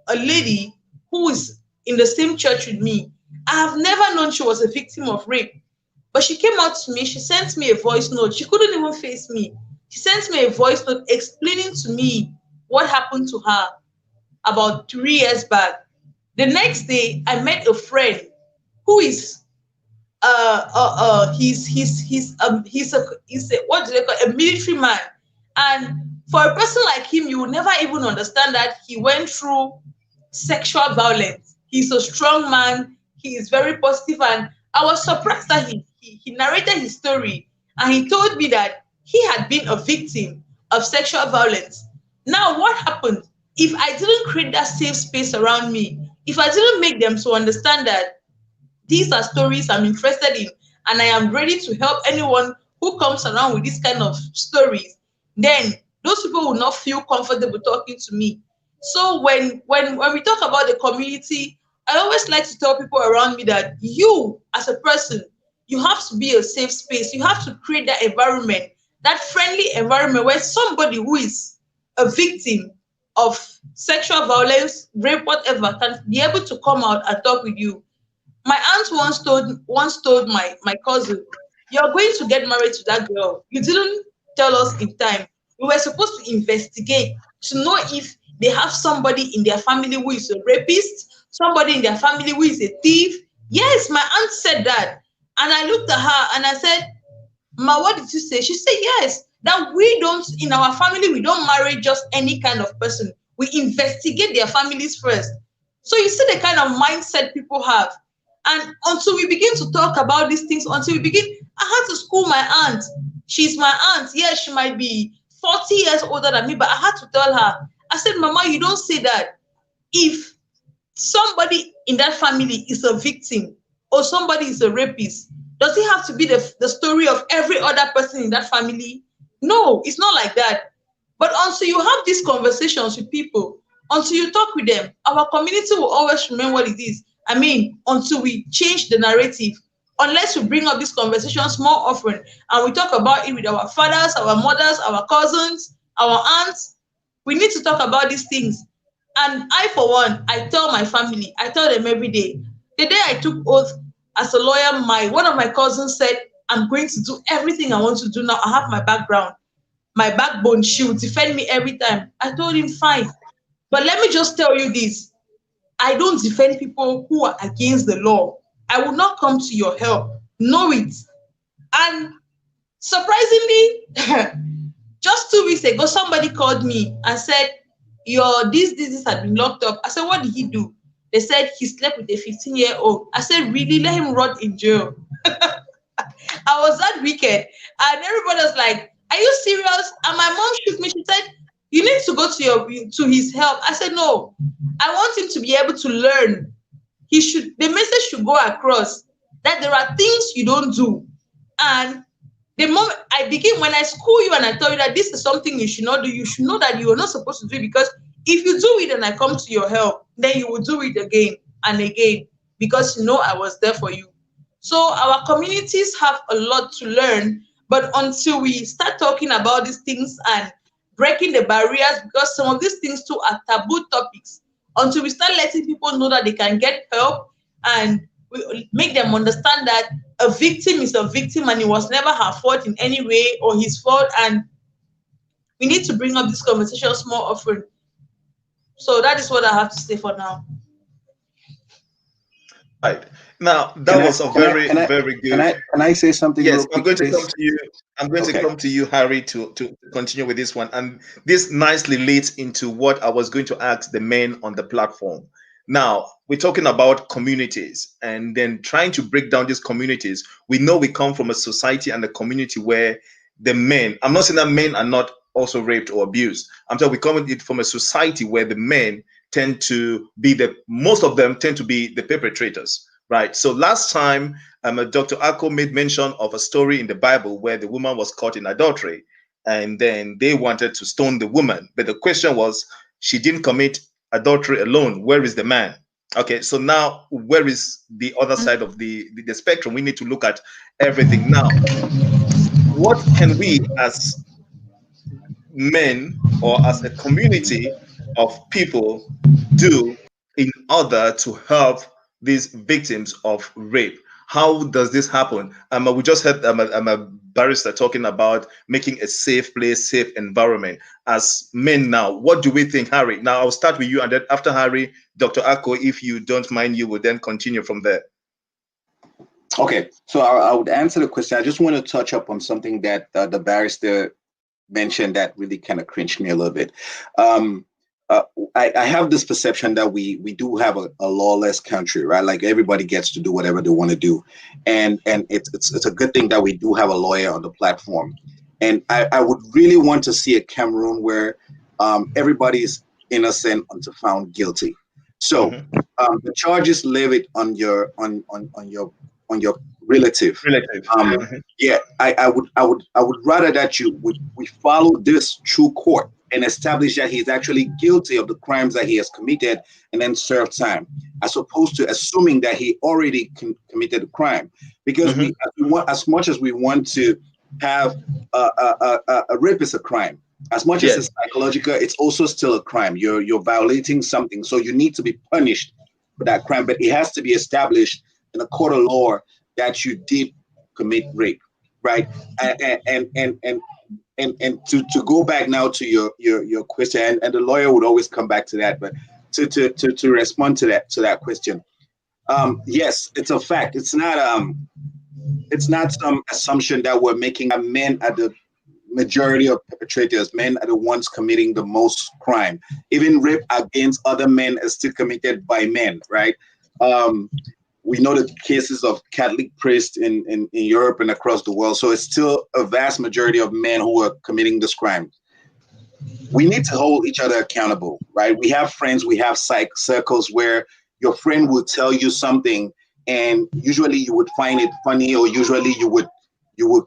a lady who is in the same church with me. I have never known she was a victim of rape, but she came out to me. She sent me a voice note. She couldn't even face me. She sent me a voice note explaining to me what happened to her about 3 years back. The next day, I met a friend who is he's a what do they call a military man, and for a person like him, you will never even understand that he went through sexual violence. He's a strong man. He is very positive, and I was surprised that he narrated his story and he told me that he had been a victim of sexual violence. Now, what happened if I didn't create that safe space around me? If I didn't make them to understand that these are stories I'm interested in and I am ready to help anyone who comes around with this kind of stories, then those people will not feel comfortable talking to me. So when we talk about the community, I always like to tell people around me that you as a person, you have to be a safe space. You have to create that environment, that friendly environment where somebody who is a victim of sexual violence, rape, whatever, can be able to come out and talk with you. My aunt once told my cousin, "You're going to get married to that girl. You didn't tell us in time. We were supposed to investigate to know if they have somebody in their family who is a rapist, somebody in their family who is a thief." Yes, my aunt said that. And I looked at her and I said, "Ma, what did you say?" She said, "Yes, that we don't, in our family, we don't marry just any kind of person. We investigate their families first." So you see the kind of mindset people have. And until we begin to talk about these things, until we begin, I had to school my aunt. She's my aunt. Yes, she might be 40 years older than me, but I had to tell her, I said, "Mama, you don't say that. If somebody in that family is a victim or somebody is a rapist, does it have to be the story of every other person in that family? No, it's not like that." But until you have these conversations with people, until you talk with them, our community will always remember what it is. I mean, until we change the narrative, unless we bring up these conversations more often and we talk about it with our fathers, our mothers, our cousins, our aunts, we need to talk about these things. And I, for one, I tell my family, I tell them every day. The day I took oath as a lawyer, one of my cousins said, "I'm going to do everything I want to do now. I have my background." my backbone. She would defend me every time. I told him, fine. But let me just tell you this. I don't defend people who are against the law. I will not come to your help. Know it. And surprisingly, just 2 weeks ago, somebody called me and said, this had been locked up. I said, what did he do? They said he slept with a 15-year-old. I said, really? Let him rot in jail. I was that wicked. And everybody was like, are you serious? And my mom shook me. She said, you need to go to his help. I said, no. I want him to be able to learn. The message should go across that there are things you don't do. And the moment when I school you and I tell you that this is something you should not do, you should know that you are not supposed to do it, because if you do it and I come to your help, then you will do it again and again, because you know I was there for you. So our communities have a lot to learn, but until we start talking about these things and breaking the barriers, because some of these things too are taboo topics, until we start letting people know that they can get help and we make them understand that a victim is a victim and it was never her fault in any way or his fault, and we need to bring up these conversations more often. So that is what I have to say for now. Right. Now, that was a very good. Can I say something? Yes, I'm going to come to you. I'm going to come to you, Harry, to continue with this one. And this nicely leads into what I was going to ask the men on the platform. Now, we're talking about communities and then trying to break down these communities. We know we come from a society and a community where the men, I'm not saying that men are not also raped or abused. I'm saying we come from a society where the men tend to be most of them tend to be the perpetrators, right? So last time, Dr. Ako made mention of a story in the Bible where the woman was caught in adultery and then they wanted to stone the woman. But the question was, she didn't commit adultery alone. Where is the man? Okay, so now where is the other side of the spectrum? We need to look at everything. Now, what can we as men or as a community of people do in order to help these victims of rape? How does this happen? We just heard a barrister talking about making a safe place, safe environment. As men now, what do we think, Harry? Now I'll start with you, and then after Harry, Dr. Ako, if you don't mind, you will then continue from there. Okay, so I would answer the question. I just want to touch up on something that the barrister mentioned that really kind of cringed me a little bit. I have this perception that we do have a lawless country, right? Like everybody gets to do whatever they want to do, and it's a good thing that we do have a lawyer on the platform. And I would really want to see a Cameroon where everybody's innocent until found guilty. So the charges levied on your relative. Yeah, I would rather that we follow this through court and establish that he's actually guilty of the crimes that he has committed and then serve time, as opposed to assuming that he already committed a crime. Because as much as we want to have a rape is a crime, as much as it's psychological, it's also still a crime. You're violating something, so you need to be punished for that crime. But it has to be established in a court of law that you did commit rape, right? And to go back now to your question, and the lawyer would always come back to that, but to respond to that question, yes, it's a fact. It's not some assumption that we're making that men are the majority of perpetrators. Men are the ones committing the most crime. Even rape against other men is still committed by men, right? We know the cases of Catholic priests in Europe and across the world. So it's still a vast majority of men who are committing this crime. We need to hold each other accountable, right? We have friends, we have circles where your friend will tell you something and usually you would find it funny, or usually you would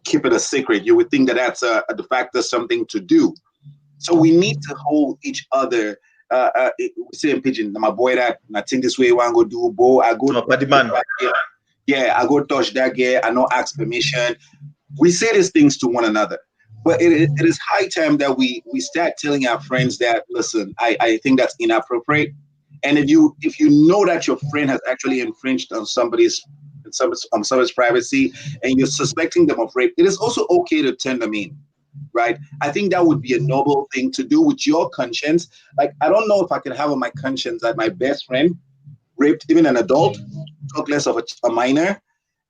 keep it a secret. You would think that that's de facto something to do. So we need to hold each other. We say in Pidgin, my boy that I think this way one go do bo. I go I go touch that guy. I don't ask permission. We say these things to one another, but it is high time that we start telling our friends that, listen, I think that's inappropriate. And if you know that your friend has actually infringed on somebody's privacy and you're suspecting them of rape, it is also okay to turn them in. right? I think that would be a noble thing to do with your conscience. Like, I don't know if I can have on my conscience that my best friend raped even an adult, talk less of a minor,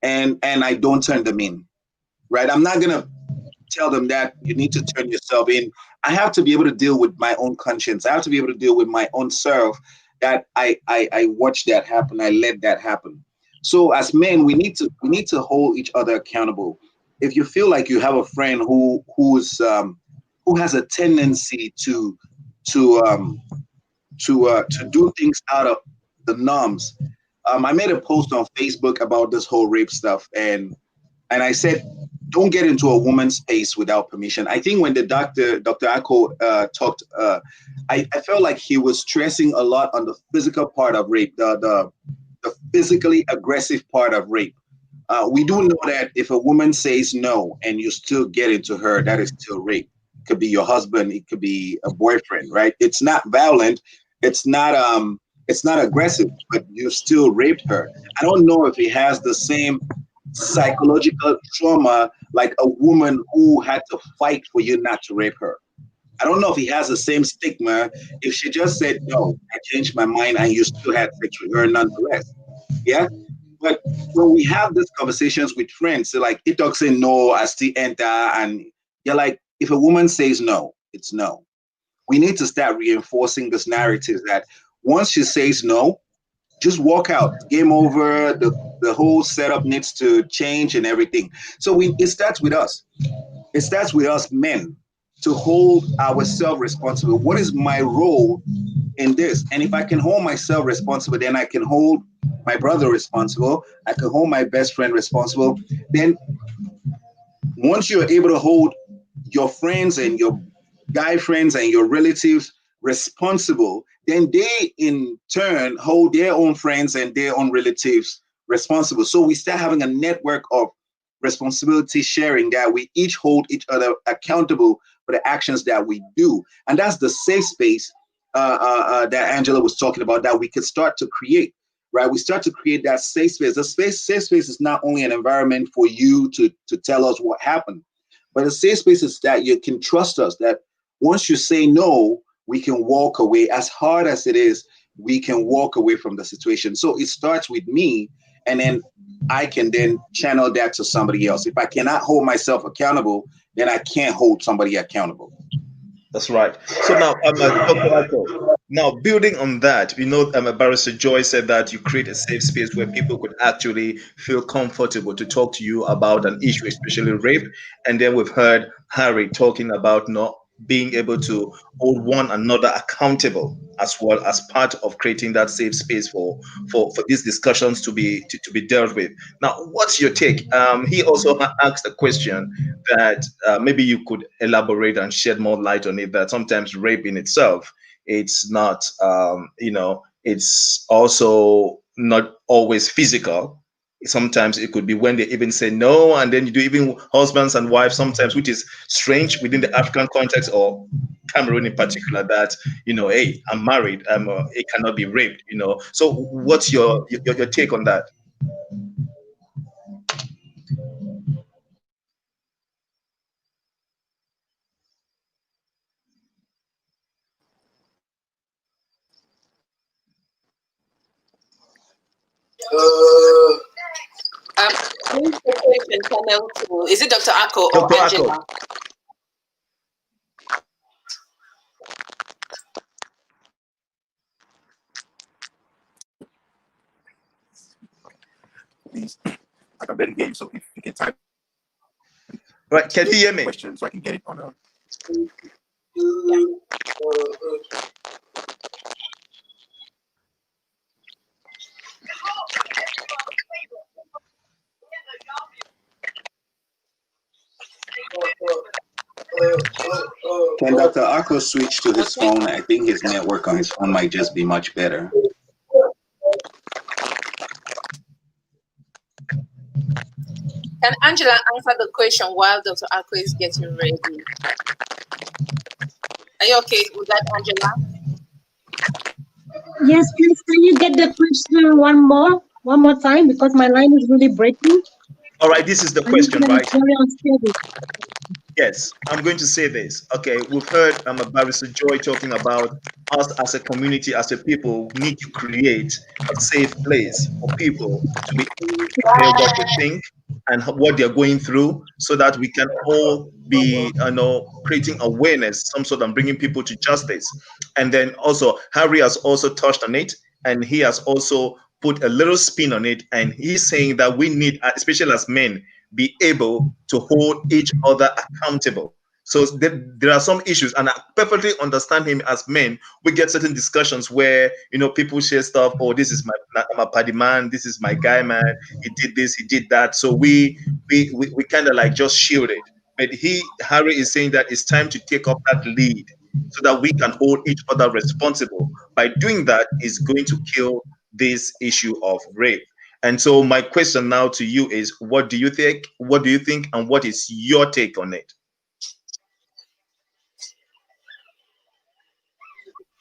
and I don't turn them in, right? I'm not gonna tell them that you need to turn yourself in. I have to be able to deal with my own conscience. I have to be able to deal with my own self, that I watched that happen. I let that happen. So as men, we need to hold each other accountable. If you feel like you have a friend who has a tendency to do things out of the norms, I made a post on Facebook about this whole rape stuff, and I said, don't get into a woman's space without permission. I think when the Dr. Ako talked, I felt like he was stressing a lot on the physical part of rape, the physically aggressive part of rape. We do know that if a woman says no and you still get into her, that is still rape. It could be your husband, it could be a boyfriend, right? It's not violent, it's not aggressive, but you still raped her. I don't know if he has the same psychological trauma like a woman who had to fight for you not to rape her. I don't know if he has the same stigma if she just said, no, I changed my mind, and you still had sex with her nonetheless. Yeah. But when we have these conversations with friends, so like, it talks in no, I still enter, and you're like, if a woman says no, it's no. We need to start reinforcing this narrative that once she says no, just walk out. Game over. The whole setup needs to change and everything. So it starts with us. It starts with us men to hold ourselves responsible. What is my role in this? And if I can hold myself responsible, then I can hold my brother responsible. I can hold my best friend responsible. Then once you're able to hold your friends and your guy friends and your relatives responsible, then they in turn hold their own friends and their own relatives responsible. So we start having a network of responsibility sharing, that we each hold each other accountable for the actions that we do. And that's the safe space that Angela was talking about, that we could start to create, right? We start to create that safe space. The safe space is not only an environment for you to tell us what happened, but a safe space is that you can trust us, that once you say no, we can walk away. As hard as it is, we can walk away from the situation. So it starts with me, and then I can then channel that to somebody else. If I cannot hold myself accountable, then I can't hold somebody accountable. That's right. So now, Dr. Ako, now building on that, Barrister Joy said that you create a safe space where people could actually feel comfortable to talk to you about an issue, especially rape. And then we've heard Harry talking about not being able to hold one another accountable, as well as part of creating that safe space for these discussions to be dealt with. Now, what's your take? He also asked a question that maybe you could elaborate and shed more light on it, that sometimes rape in itself, it's not it's also not always physical. Sometimes it could be when they even say no, and then you do, even husbands and wives sometimes, which is strange within the African context, or Cameroon in particular, that hey, I'm married, it cannot be raped. So what's your take on that? Is it Dr. Ako or Dr. Angela? Ako. Please, I can barely hear you, so if you can type. Right, can you hear me? Question, so I can get it on a. Can Dr. Ako switch to his phone? I think his network on his phone might just be much better. Can Angela answer the question while Dr. Ako is getting ready? Are you okay with that, Angela? Yes, please. Can you get the question one more time, because my line is really breaking. All right, this is the question, right? Very unstable. Yes, I'm going to say this. Okay, we've heard Barrister Joy talking about us as a community, as a people, need to create a safe place for people to be able to share what they think and what they're going through, so that we can all be, creating awareness, some sort of bringing people to justice. And then also, Harry has also touched on it, and he has also put a little spin on it, and he's saying that we need, especially as men, be able to hold each other accountable. So there are some issues, and I perfectly understand him. As men, we get certain discussions where people share stuff. Oh, this is my paddy man. This is my guy man. He did this. He did that. So we kind of like just shield it. But Harry is saying that it's time to take up that lead, so that we can hold each other responsible. By doing that, is going to kill this issue of rape. And so my question now to you is, what do you think? What do you think, and what is your take on it?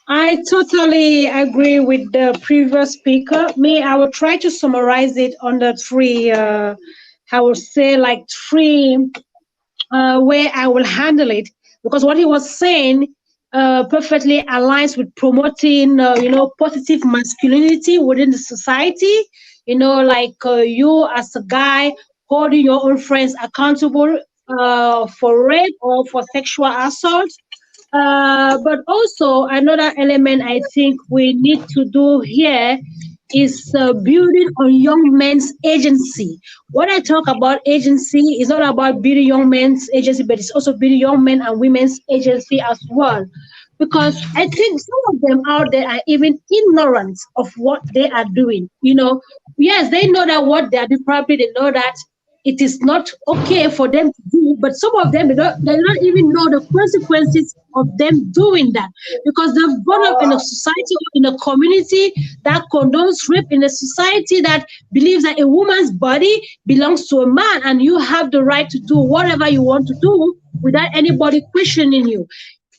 I totally agree with the previous speaker. I will try to summarize it under three, I would say like three way I will handle it, because what he was saying perfectly aligns with promoting, positive masculinity within the society. Like you as a guy holding your own friends accountable for rape or for sexual assault. But also another element I think we need to do here is building on young men's agency. When I talk about agency, it's not about building young men's agency, but it's also building young men and women's agency as well. Because I think some of them out there are even ignorant of what they are doing. Yes, they know that what they are doing, probably they know that it is not okay for them to do, but some of them, they don't even know the consequences of them doing that, because they've grown up in a society or in a community that condones rape, in a society that believes that a woman's body belongs to a man and you have the right to do whatever you want to do without anybody questioning you.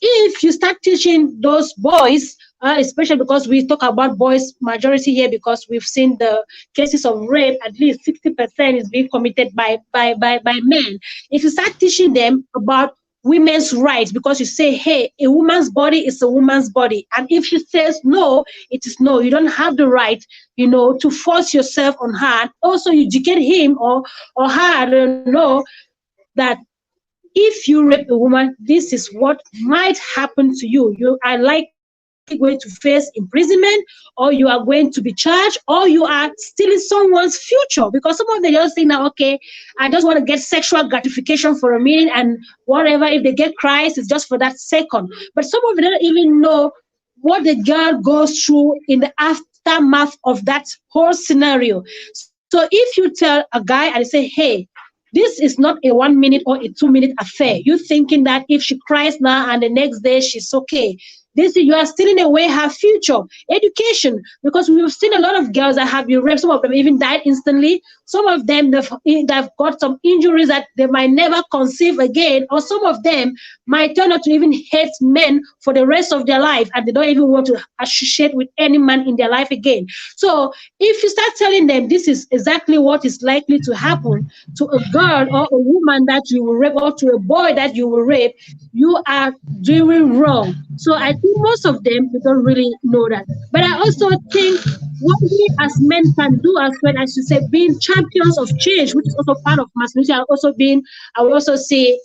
If you start teaching those boys, especially because we talk about boys majority here, because we've seen the cases of rape, at least 60% is being committed by men. If you start teaching them about women's rights, because you say, hey, a woman's body is a woman's body, and if she says no, it is no. You don't have the right, to force yourself on her. Also, you educate him or her, I don't know, that if you rape a woman, this is what might happen to you. You are likely going to face imprisonment, or you are going to be charged, or you are stealing someone's future. Because some of them just think that, okay, I just want to get sexual gratification for a minute, and whatever, if they get cries, it's just for that second. But some of them don't even know what the girl goes through in the aftermath of that whole scenario. So if you tell a guy and say, hey, this is not a 1 minute or a 2 minute affair. You're thinking that if she cries now and the next day she's okay, you are stealing away her future. Education, because we've seen a lot of girls that have been raped. Some of them even died instantly. Some of them, they've got some injuries that they might never conceive again, or some of them might turn out to even hate men for the rest of their life, and they don't even want to associate with any man in their life again. So if you start telling them this is exactly what is likely to happen to a girl or a woman that you will rape, or to a boy that you will rape, you are doing wrong. So I think most of them, they don't really know that. But I also think what we as men can do as well, as you say, being champions of change, which is also part of masculinity, I will also say,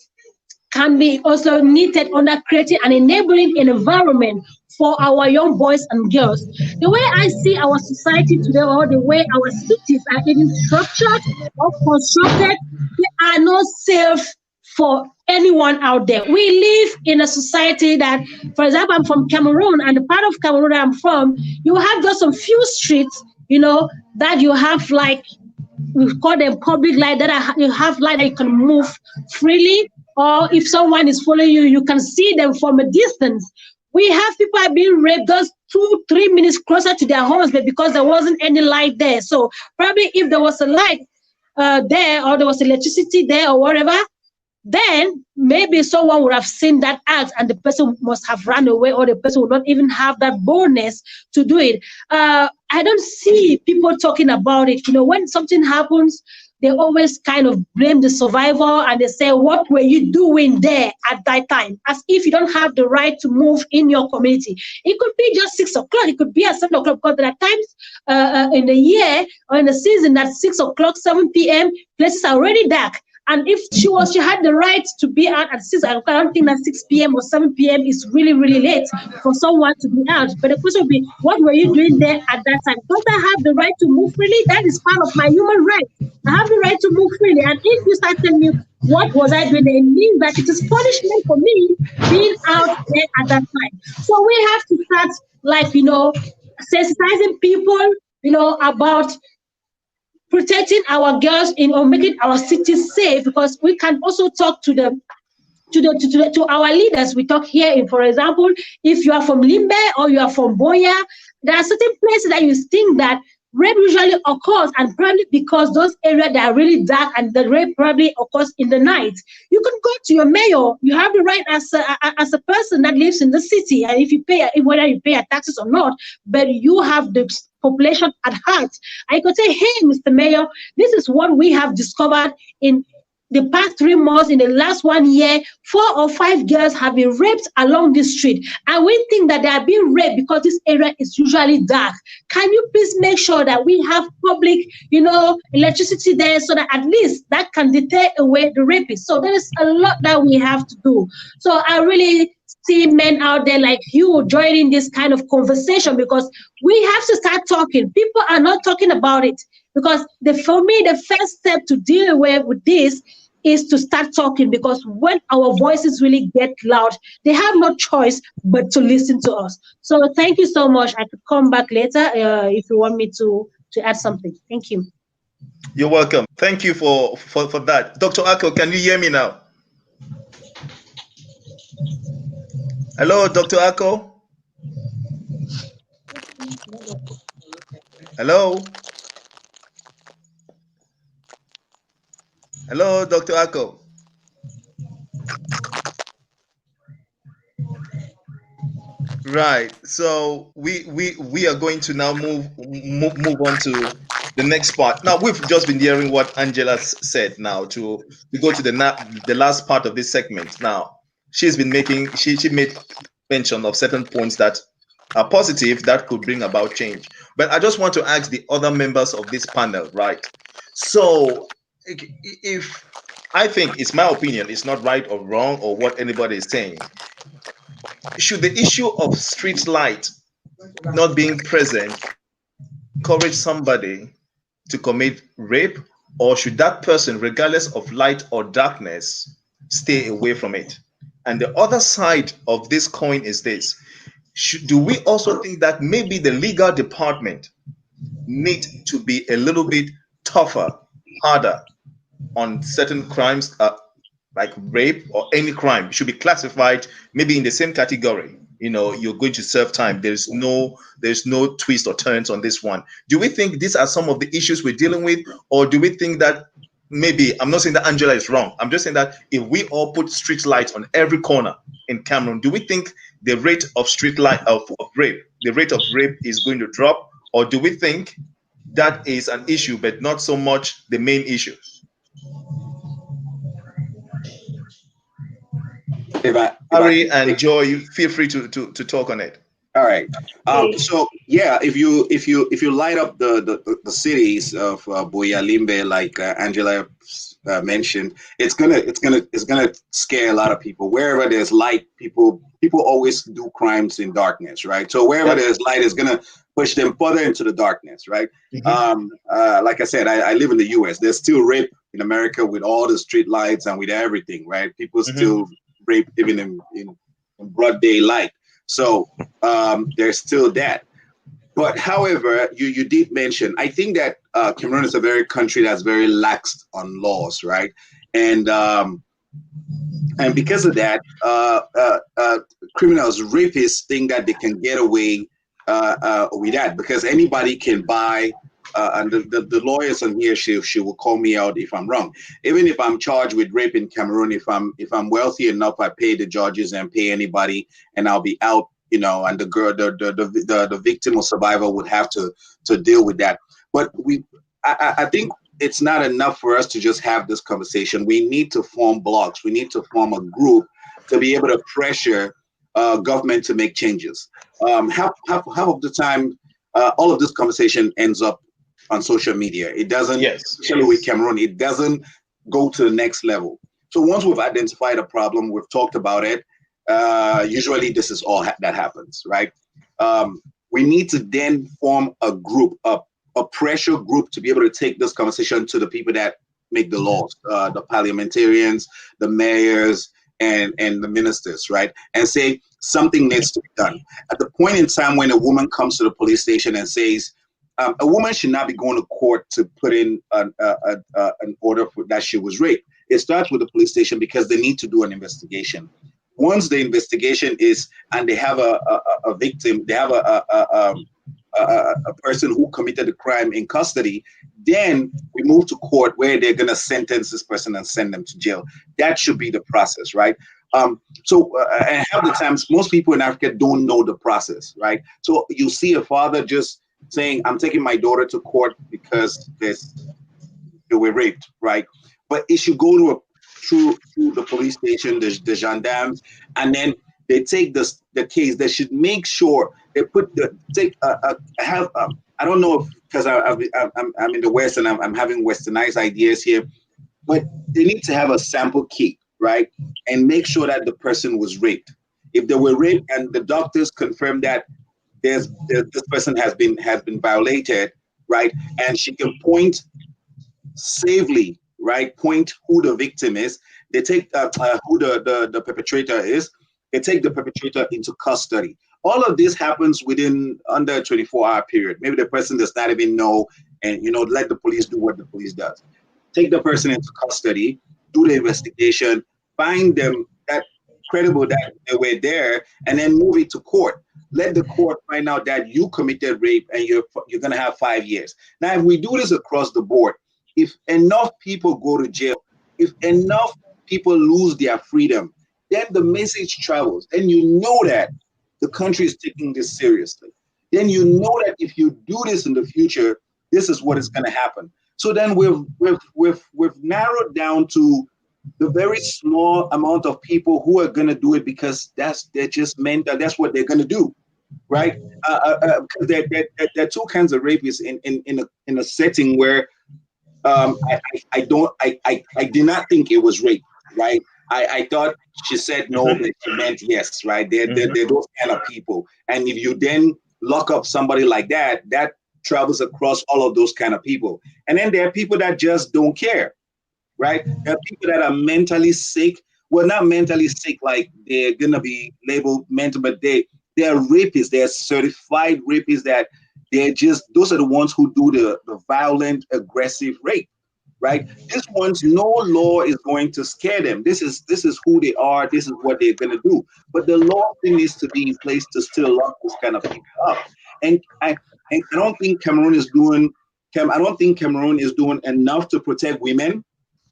can be also needed under creating an enabling environment for our young boys and girls. The way I see our society today, or the way our cities are even structured or constructed, they are not safe for anyone out there. We live in a society that, for example, I'm from Cameroon, and the part of Cameroon I'm from, you have just some few streets, that you have, like, we call them public light, that you have light that you can move freely, or if someone is following you, you can see them from a distance. We have people being raped just 2-3 minutes closer to their homes, but because there wasn't any light there. So probably if there was a light there, or there was electricity there, or whatever, then maybe someone would have seen that act and the person must have run away, or the person would not even have that boldness to do it. I don't see people talking about it. When something happens, they always kind of blame the survivor and they say, what were you doing there at that time? As if you don't have the right to move in your community. It could be just 6 o'clock. It could be at 7 o'clock, because there are times in the year or in the season that 6 o'clock, 7 p.m., places are already dark. And if she had the right to be out at 6, I don't think that 6 p.m. or 7 p.m. is really, really late for someone to be out. But the question would be, what were you doing there at that time? Don't I have the right to move freely? That is part of my human right. I have the right to move freely. And if you start telling me, what was I doing there? It means that it is punishment for me being out there at that time. So we have to start, sensitizing people, about protecting our girls or making our cities safe, because we can also talk to our leaders. We talk here, for example, if you are from Limbe or you are from Boya, there are certain places that you think that rape usually occurs, and probably because those areas that are really dark and the rape probably occurs in the night. You can go to your mayor. You have the right as a person that lives in the city, and if you pay, whether you pay your taxes or not, but you have the population at heart. I could say, hey, Mr. Mayor, this is what we have discovered in the past 3 months. In the last 1 year, 4 or 5 girls have been raped along this street. And we think that they are being raped because this area is usually dark. Can you please make sure that we have public, electricity there, so that at least that can deter away the rapists? So there is a lot that we have to do. So I really see men out there like you joining this kind of conversation, because we have to start talking. People are not talking about it, because for me, the first step to deal with this is to start talking, because when our voices really get loud, they have no choice but to listen to us. So thank you so much. I could come back later if you want me to add something. Thank you. You're welcome. Thank you for that. Dr. Ako, can you hear me now? Hello, Dr. Ako? Hello? Hello, Dr. Ako? Right. So we are going to now move on to the next part. Now, we've just been hearing what Angela said. Now we go to the last part of this segment. Now, she made mention of certain points that are positive that could bring about change. But I just want to ask the other members of this panel, right? So if I think, it's my opinion, it's not right or wrong or what anybody is saying, should the issue of street light not being present encourage somebody to commit rape, or should that person, regardless of light or darkness, stay away from it? And the other side of this coin is this: do we also think that maybe the legal department need to be a little bit tougher, harder on certain crimes, like rape or any crime should be classified maybe in the same category? You're going to serve time. There's no twist or turns on this one. Do we think these are some of the issues we're dealing with, or do we think that maybe, I'm not saying that Angela is wrong, I'm just saying that if we all put street lights on every corner in Cameroon, do we think the rate of rape is going to drop, or do we think that is an issue but not so much the main issue? Harry and Joy, feel free to talk on it. All right. So yeah, if you light up the cities of Boya, Limbe, like Angela mentioned, it's gonna scare a lot of people. Wherever there's light, people always do crimes in darkness, right? So wherever there's light, is gonna push them further into the darkness, right? Mm-hmm. Like I said, I live in the U.S. There's still rape in America with all the street lights and with everything, right? People still rape even in broad daylight. So there's still that. But however, you did mention, I think that Cameroon is a very country that's very lax on laws, right? And because of that, criminals, rapists think that they can get away with that, because anybody can buy and the lawyers in here, she will call me out if I'm wrong. Even if I'm charged with rape in Cameroon, if I'm wealthy enough, I pay the judges and pay anybody, and I'll be out, and the girl, the victim or survivor would have to deal with that. But I think it's not enough for us to just have this conversation. We need to form blocks. We need to form a group to be able to pressure government to make changes. Half of the time, all of this conversation ends up on social media. It doesn't, especially with Cameroon, it doesn't go to the next level. So once we've identified a problem, we've talked about it, usually this is all that happens, right? We need to then form a group, a pressure group to be able to take this conversation to the people that make the laws, the parliamentarians, the mayors, and the ministers, right? And say something needs to be done. At the point in time when a woman comes to the police station and says, a woman should not be going to court to put in an order for that she was raped. It starts with the police station because they need to do an investigation. Once the investigation is, and they have a victim, they have a person who committed the crime in custody, then we move to court where they're going to sentence this person and send them to jail. That should be the process, right? And half the times, most people in Africa don't know the process, right? So you see a father just saying, I'm taking my daughter to court because they were raped, right? But it should go through the police station, the gendarmes, and then they take the case. They should make sure they put I don't know if, because I'm in the West and I'm having westernized ideas here, but they need to have a sample kit, right? And make sure that the person was raped. If they were raped and the doctors confirm that this person has been violated, right? And she can point safely, right? Point who the victim is. They take who the perpetrator is. They take the perpetrator into custody. All of this happens within under a 24-hour period. Maybe the person does not even know, and let the police do what the police does. Take the person into custody, do the investigation, find them that credible that they were there, and then move it to court. Let the court find out that you committed rape and you're going to have 5 years. Now, if we do this across the board, if enough people go to jail, if enough people lose their freedom, then the message travels. Then you know that the country is taking this seriously. Then you know that if you do this in the future, this is what is going to happen. So then we've narrowed down to the very small amount of people who are going to do it because they're just meant that that's what they're going to do, right? There are two kinds of rapists in a setting where I did not think it was rape, right? I thought she said no, but she meant yes, right? They're those kind of people. And if you then lock up somebody like that, that travels across all of those kind of people. And then there are people that just don't care, right? There are people that are mentally sick. Well, not mentally sick, like they're going to be labeled mental, but they're rapists. They're certified rapists that those are the ones who do the violent, aggressive rape. Right? These ones, no law is going to scare them. This is who they are. This is what they're going to do. But the law thing needs to be in place to still lock this kind of people up. And I don't think Cameroon is doing. I don't think Cameroon is doing enough to protect women,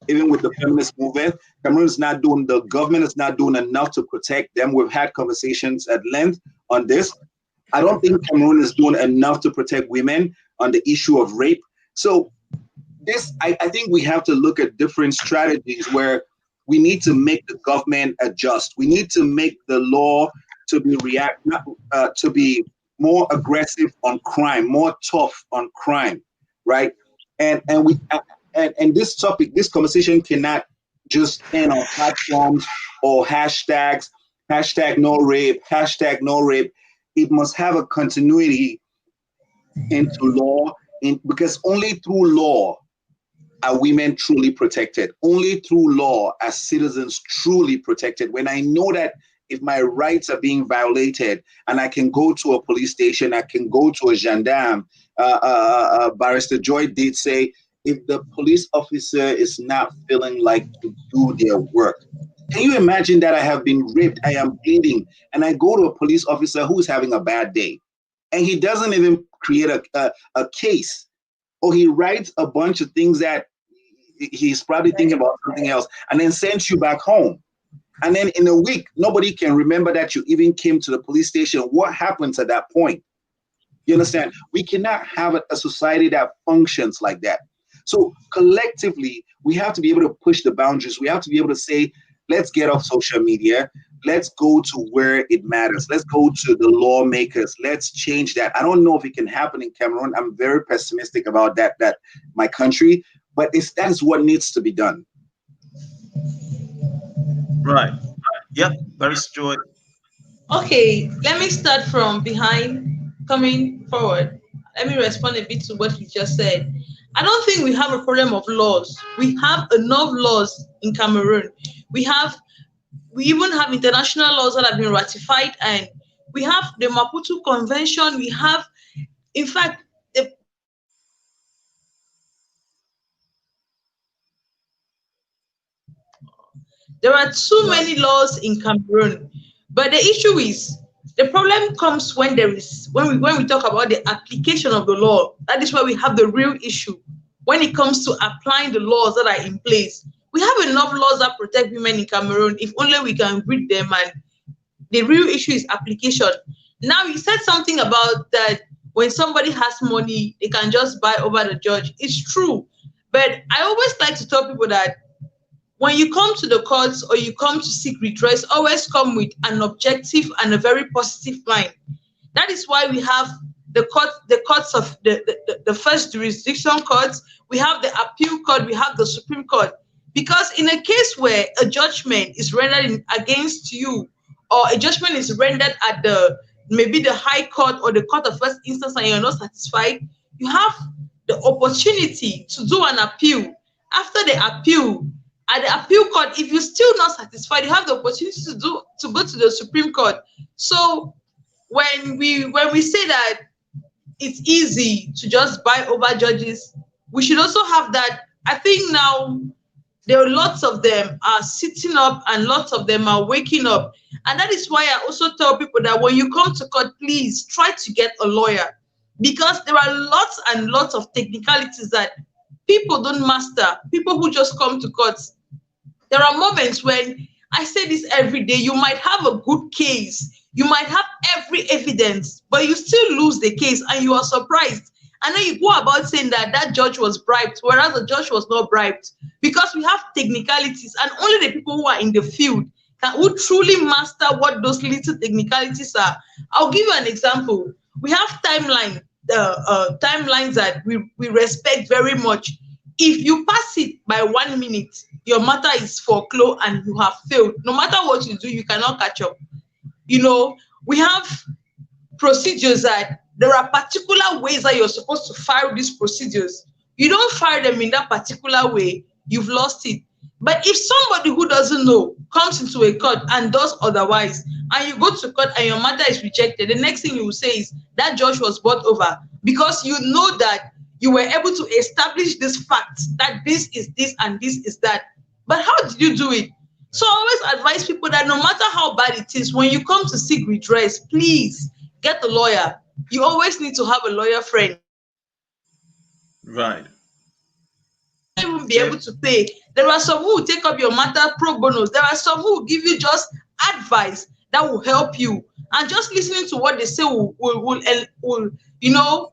even with the feminist movement. Cameroon is not doing. The government is not doing enough to protect them. We've had conversations at length on this. I don't think Cameroon is doing enough to protect women on the issue of rape. So. I think we have to look at different strategies where we need to make the government adjust. We need to make the law to be more aggressive on crime, more tough on crime, right? And this topic, this conversation cannot just end on platforms or hashtags, hashtag no rape, hashtag no rape. It must have a continuity into law, because only through law are women truly protected. Only through law are citizens truly protected. When I know that if my rights are being violated and I can go to a police station, I can go to a gendarme. Barrister Joy did say, if the police officer is not feeling like to do their work. Can you imagine that I have been raped, I am bleeding, and I go to a police officer who's having a bad day, and he doesn't even create a case. or he writes a bunch of things that he's probably thinking about something else, and then sends you back home. And then in a week, nobody can remember that you even came to the police station. What happens at that point? You understand? We cannot have a society that functions like that. So collectively, we have to be able to push the boundaries. We have to be able to say, let's get off social media. Let's go to where it matters. Let's go to the lawmakers. Let's change that. I don't know if it can happen in Cameroon. I'm very pessimistic about that my country, but that is what needs to be done. Right. Yep. Barrister Joy. Okay, let me start from behind, coming forward. Let me respond a bit to what you just said. I don't think we have a problem of laws. We have enough laws in Cameroon. We even have international laws that have been ratified, and we have the Maputo Convention. We have, in fact, there are too many laws in Cameroon. But the issue is, the problem comes when we talk about the application of the law. That is where we have the real issue. When it comes to applying the laws that are in place, we have enough laws that protect women in Cameroon. If only we can read them, and the real issue is application. Now, you said something about that when somebody has money, they can just buy over the judge. It's true. But I always like to tell people that when you come to the courts or you come to seek redress, always come with an objective and a very positive mind. That is why we have the courts of the first jurisdiction courts, we have the appeal court, we have the Supreme Court. Because in a case where a judgment is rendered against you, or a judgment is rendered at maybe the High Court or the Court of First Instance, and you're not satisfied, you have the opportunity to do an appeal. After the appeal, at the appeal court, if you're still not satisfied, you have the opportunity to go to the Supreme Court. So when we say that it's easy to just buy over judges, we should also have that. I think now there are lots of them are sitting up and lots of them are waking up. And that is why I also tell people that when you come to court, please try to get a lawyer, because there are lots and lots of technicalities that people don't master. People who just come to court, there are moments when, I say this every day, you might have a good case, you might have every evidence, but you still lose the case and you are surprised. And then you go about saying that judge was bribed, whereas the judge was not bribed, because we have technicalities, and only the people who are in the field who truly master what those little technicalities are. I'll give you an example. We have timelines that we respect very much. If you pass it by 1 minute, your matter is foreclosed and you have failed. No matter what you do, you cannot catch up. You know, we have procedures that there are particular ways that you're supposed to file these procedures. You don't file them in that particular way, you've lost it. But if somebody who doesn't know comes into a court and does otherwise, and you go to court and your matter is rejected, the next thing you will say is that judge was bought over, because you know that you were able to establish this fact that this is this and this is that. But how did you do it? So I always advise people that no matter how bad it is, when you come to seek redress, please get a lawyer. You always need to have a lawyer friend. Right. You won't be able to pay. There are some who will take up your matter pro bono. There are some who will give you just advice that will help you. And just listening to what they say will you know,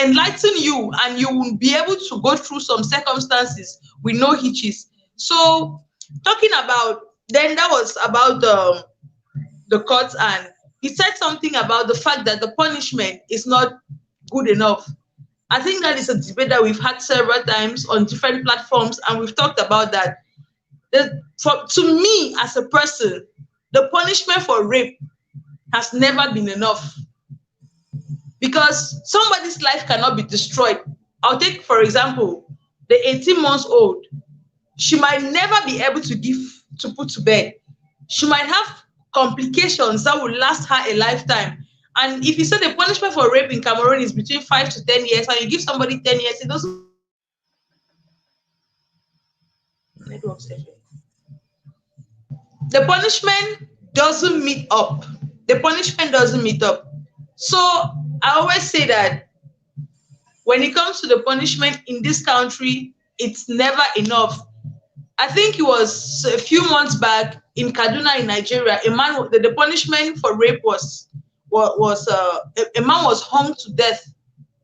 enlighten you, and you will be able to go through some circumstances with no hitches. So talking about, then that was about the courts, and he said something about the fact that the punishment is not good enough. I think that is a debate that we've had several times on different platforms, and we've talked about that. To me, as a person, the punishment for rape has never been enough, because somebody's life cannot be destroyed. I'll take, for example, the 18 months old. She might never be able to put to bed. She might have complications that will last her a lifetime. And if you say the punishment for rape in Cameroon is between 5 to 10 years, and you give somebody 10 years, it doesn't. The punishment doesn't meet up. The punishment doesn't meet up. So I always say that when it comes to the punishment in this country, it's never enough. I think it was a few months back in Kaduna, in Nigeria, a man, the punishment for rape was a man was hung to death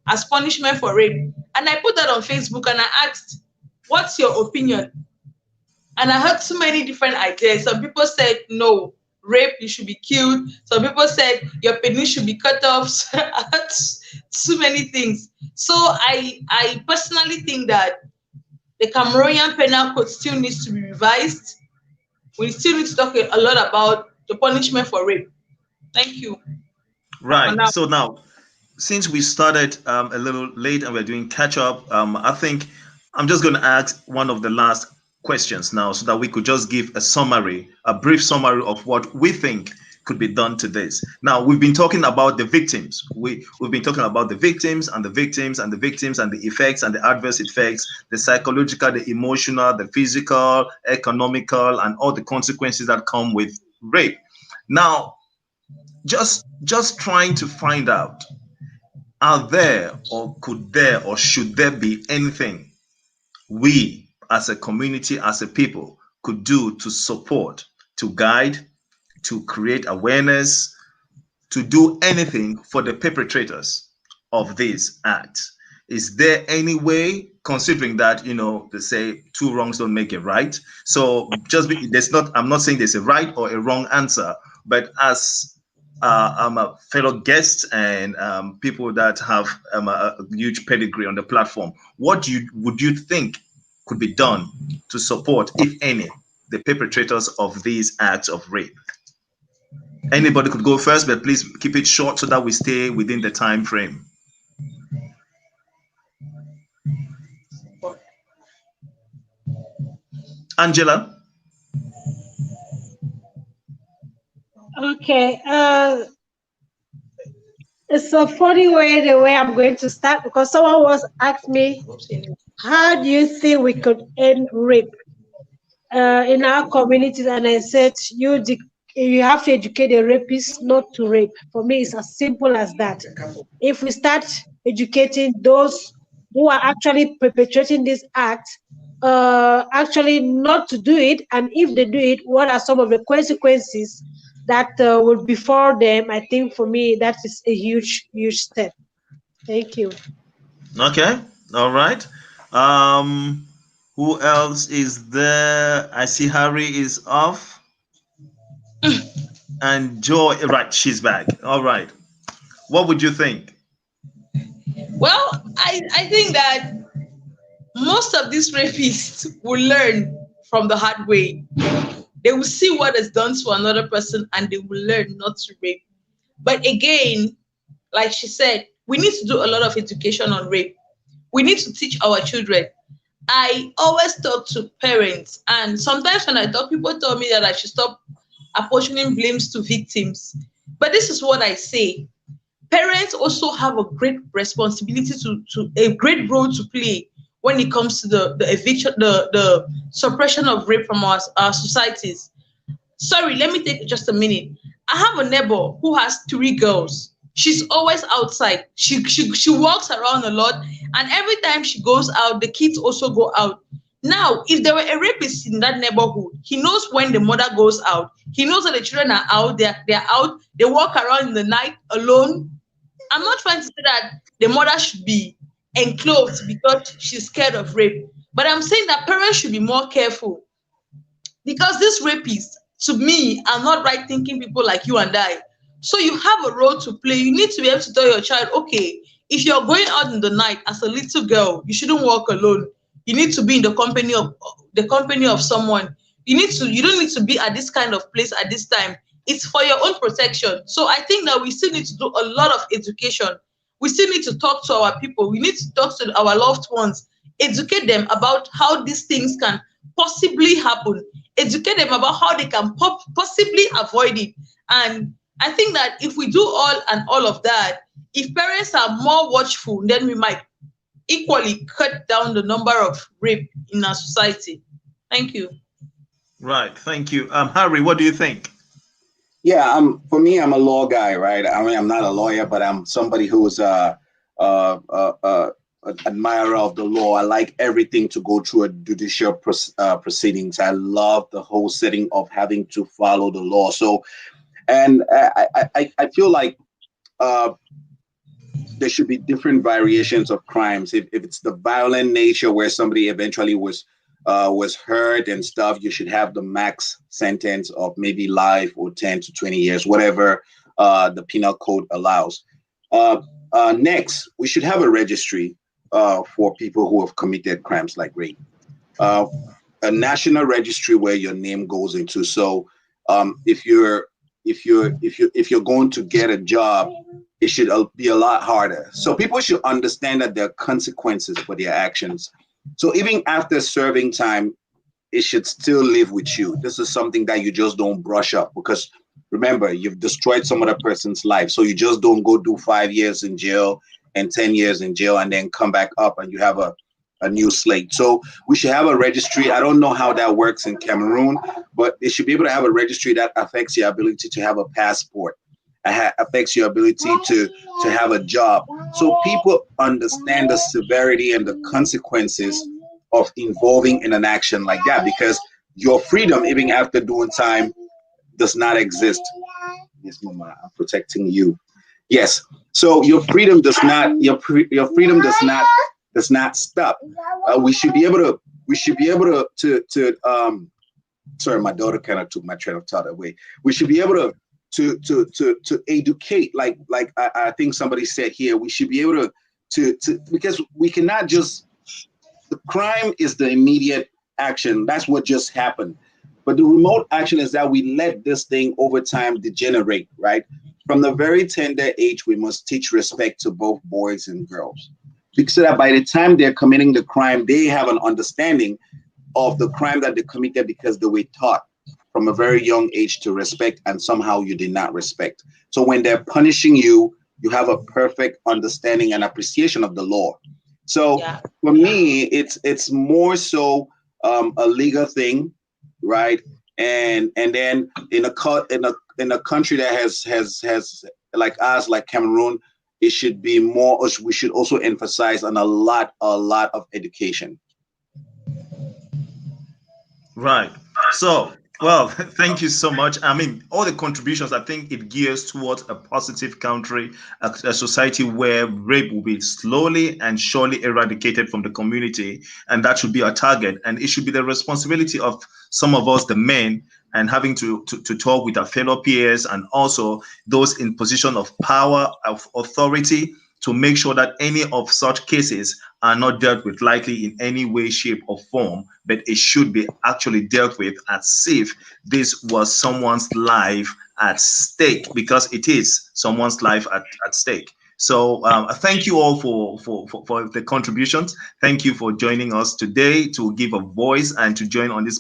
as punishment for rape. And I put that on Facebook and I asked, what's your opinion? And I heard so many different ideas. Some people said, no, rape, you should be killed. Some people said, your penis should be cut off. So I heard so many things. So I personally think that the Cameroonian penal code still needs to be revised. We still need to talk a lot about the punishment for rape. Thank you. Right. So now, since we started a little late and we're doing catch up, I think I'm just going to ask one of the last questions now so that we could just give a summary, a brief summary of what we think could be done to this. Now, we've been talking about the victims. We've been talking about the victims and the victims and the victims and the effects and the adverse effects, the psychological, the emotional, the physical, economical, and all the consequences that come with rape. Now, just trying to find out, are there or could there or should there be anything we as a community, as a people, could do to support, to guide, to create awareness, to do anything for the perpetrators of these acts? Is there any way, considering that, you know, they say two wrongs don't make it right? So I'm not saying there's a right or a wrong answer, but as I'm a fellow guest and people that have a huge pedigree on the platform, what would you think could be done to support, if any, the perpetrators of these acts of rape? Anybody could go first, but please keep it short so that we stay within the time frame. Angela? Okay. It's a funny way, the way I'm going to start, because someone was asked me, how do you think we could end rape in our communities? And I said, you have to educate the rapists not to rape. For me, it's as simple as that. If we start educating those who are actually perpetrating this act, actually not to do it, and if they do it, what are some of the consequences that will befall them? I think for me, that is a huge step. Thank you. Okay, all right. Who else is there? I see Harry is off. And Joy, right, she's back. All right. What would you think? Well, I think that most of these rapists will learn from the hard way. They will see what is done to another person and they will learn not to rape. But again, like she said, we need to do a lot of education on rape. We need to teach our children. I always talk to parents, and sometimes when I talk, people tell me that I should stop apportioning blames to victims. But this is what I say. Parents also have a great responsibility to a great role to play when it comes to the eviction, the suppression of rape from our societies. Sorry, let me take just a minute. I have a neighbor who has 3 girls. She's always outside. She walks around a lot, and every time she goes out, the kids also go out. Now, if there were a rapist in that neighborhood, he knows when the mother goes out. He knows that the children are out. They're out. They walk around in the night alone. I'm not trying to say that the mother should be enclosed because she's scared of rape, but I'm saying that parents should be more careful, because these rapists, to me, are not right-thinking people like you and I. So you have a role to play. You need to be able to tell your child, okay, if you're going out in the night as a little girl, you shouldn't walk alone. You need to be in the company of someone. You don't need to be at this kind of place at this time. It's for your own protection. So I think that we still need to do a lot of education. We still need to talk to our people. We need to talk to our loved ones, educate them about how these things can possibly happen, educate them about how they can possibly avoid it. And I think that if we do all of that, if parents are more watchful, then we might equally cut down the number of rape in our society. Thank you. Right, thank you. Harry, what do you think? Yeah, for me, I'm a law guy, right? I mean, I'm not a lawyer, but I'm somebody who's an admirer of the law. I like everything to go through a judicial proceedings. I love the whole setting of having to follow the law. So, and I feel like there should be different variations of crimes. If it's the violent nature where somebody eventually was hurt and stuff, you should have the max sentence of maybe life or 10 to 20 years, whatever the penal code allows. Next, we should have a registry for people who have committed crimes like rape. A national registry where your name goes into. So if you're going to get a job, it should be a lot harder. So people should understand that there are consequences for their actions. So even after serving time, it should still live with you. This is something that you just don't brush up, because remember, you've destroyed some other person's life. So you just don't go do 5 years in jail and 10 years in jail and then come back up and you have a new slate. So we should have a registry. I don't know how that works in Cameroon, but they should be able to have a registry that affects your ability to have a passport, affects your ability to have a job. So people understand the severity and the consequences of involving in an action like that, because your freedom, even after doing time, does not exist. Yes, Mama, I'm protecting you. Yes. So your freedom does not, your freedom does not stop. We should be able to sorry, my daughter kind of took my train of thought away. We should be able to educate, like I think somebody said here, we should be able to because we cannot just, the crime is the immediate action. That's what just happened. But the remote action is that we let this thing over time degenerate, right? From the very tender age, we must teach respect to both boys and girls, because so that by the time they're committing the crime, they have an understanding of the crime that they committed, because they were taught from a very young age to respect, and somehow you did not respect. So when they're punishing you, you have a perfect understanding and appreciation of the law. So for me, it's more so a legal thing, right? And then in a country that has like us, like Cameroon, it should be more. We should also emphasize on a lot of education. Right. So, well, thank you so much. I mean, all the contributions, I think it gears towards a positive country, a society where rape will be slowly and surely eradicated from the community. And that should be our target. And it should be the responsibility of some of us, the men, and having to talk with our fellow peers and also those in position of power, of authority, to make sure that any of such cases are not dealt with lightly in any way, shape, or form, but it should be actually dealt with as if this was someone's life at stake, because it is someone's life at stake. So thank you all for the contributions. Thank you for joining us today to give a voice and to join on this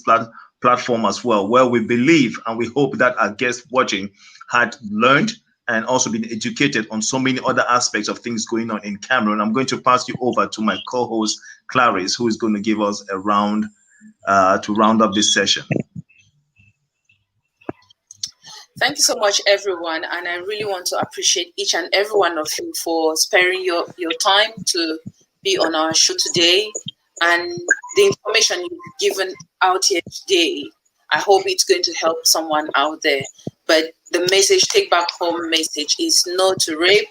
platform as well, where we believe and we hope that our guests watching had learned and also been educated on so many other aspects of things going on in Cameroon. I'm going to pass you over to my co-host, Clarice, who is going to give us a round to round up this session. Thank you so much, everyone. And I really want to appreciate each and every one of you for sparing your time to be on our show today. And the information you've given out here today, I hope it's going to help someone out there. But the message, take back home message, is no to rape,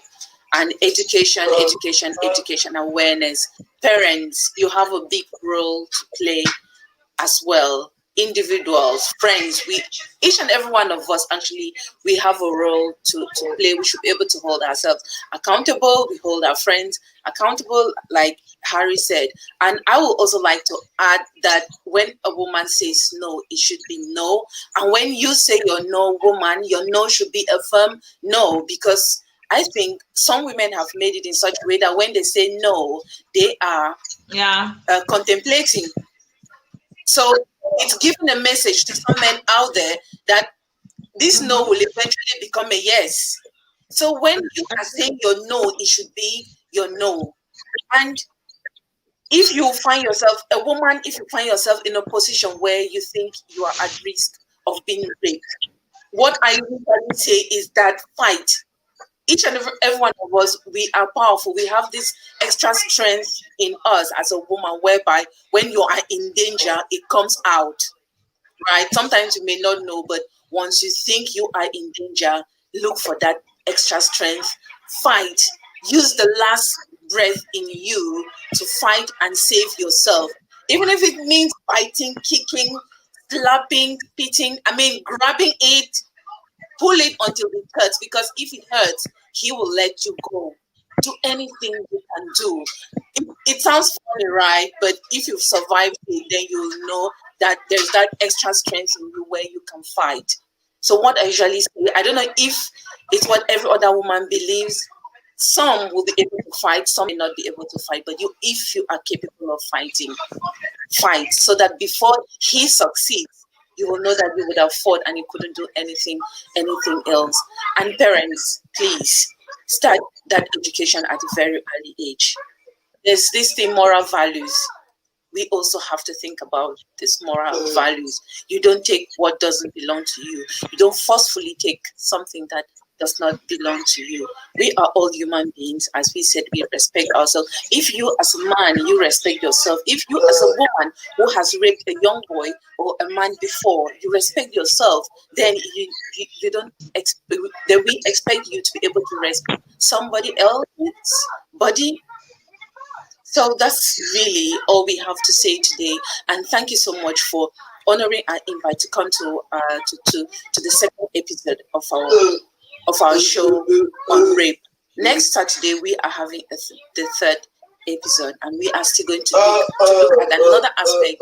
and education, awareness. Parents, you have a big role to play as well. Individuals, friends, each and every one of us, actually, we have a role to play. We should be able to hold ourselves accountable. We hold our friends accountable, like Harry said. And I would also like to add that when a woman says no, it should be no. And when you say your no, woman, your no should be a firm no, because I think some women have made it in such a way that when they say no, they are contemplating. So it's giving a message to some men out there that this no will eventually become a yes. So when you are saying your no, it should be your no. And if you find yourself, a woman, if you find yourself in a position where you think you are at risk of being raped, what I usually say is that fight. each and every one of us, we are powerful. We have this extra strength in us as a woman, whereby when you are in danger, it comes out, right? Sometimes you may not know, but once you think you are in danger, look for that extra strength. Fight. Use the last breath in you to fight and save yourself. Even if it means fighting, kicking, slapping, spitting, grabbing it, pull it until it hurts, because if it hurts, he will let you go. Do anything you can do. It sounds funny, right? But if you've survived it, then you'll know that there's that extra strength in you where you can fight. So what I usually say, I don't know if it's what every other woman believes. Some will be able to fight, some may not be able to fight, but if you are capable of fighting, fight, so that before he succeeds, you will know that you would have fought and you couldn't do anything else. And parents, please start that education at a very early age. There's this thing, moral values. We also have to think about these moral values. You don't take what doesn't belong to you. You don't forcefully take something that does not belong to you. We are all human beings. As we said, we respect ourselves. If you as a man, you respect yourself. If you as a woman who has raped a young boy or a man before, you respect yourself, then you don't then we expect you to be able to respect somebody else's body. So that's really all we have to say today. And thank you so much for honoring our invite to come to the second episode of our show on rape. Next Saturday we are having the third episode, and we are still going to look at another aspect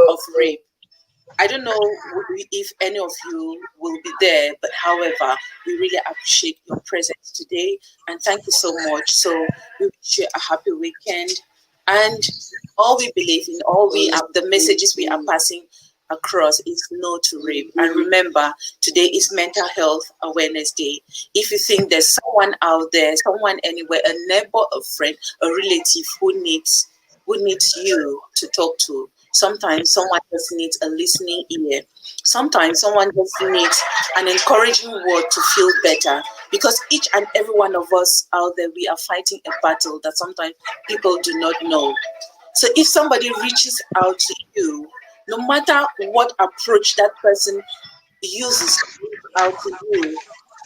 of rape. I don't know if any of you will be there, but however, we really appreciate your presence today, and thank you so much. So we wish you a happy weekend, and all we believe in, the messages we are passing across is no to rape. And remember, today is Mental Health Awareness Day. If you think there's someone out there, someone anywhere, a neighbor, a friend, a relative who needs you to talk to, sometimes someone just needs a listening ear. Sometimes someone just needs an encouraging word to feel better, because each and every one of us out there, we are fighting a battle that sometimes people do not know. So if somebody reaches out to you, no matter what approach that person uses to reach out to you,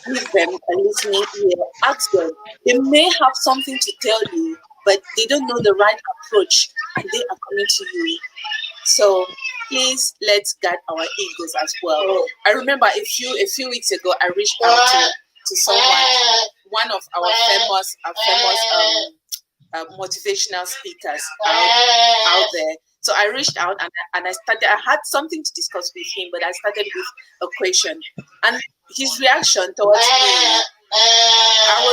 give them a listening ear, ask them. They may have something to tell you, but they don't know the right approach, and they are coming to you. So please, let's guard our egos as well. I remember a few weeks ago, I reached out to someone, one of our famous motivational speakers out there. So I reached out and I had something to discuss with him, but I started with a question. And his reaction towards me, I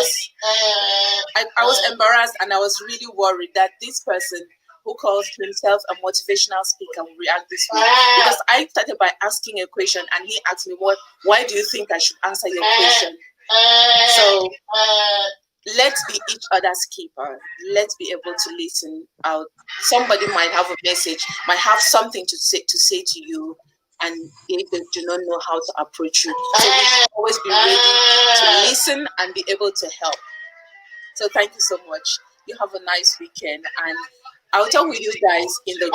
was embarrassed, and I was really worried that this person who calls himself a motivational speaker will react this way. Because I started by asking a question, and he asked me, why do you think I should answer your question? So let's be each other's keeper. Let's be able to listen out. Somebody might have a message, might have something to say to you, and they do not know how to approach you. So we should always be ready to listen and be able to help. So thank you so much. You have a nice weekend, and I'll talk with you guys in the group.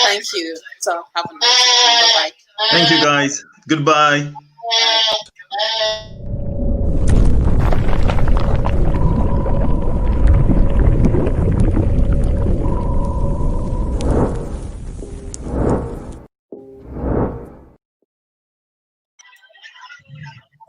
Thank you. So have a nice weekend. Bye-bye. Thank you, guys. Goodbye.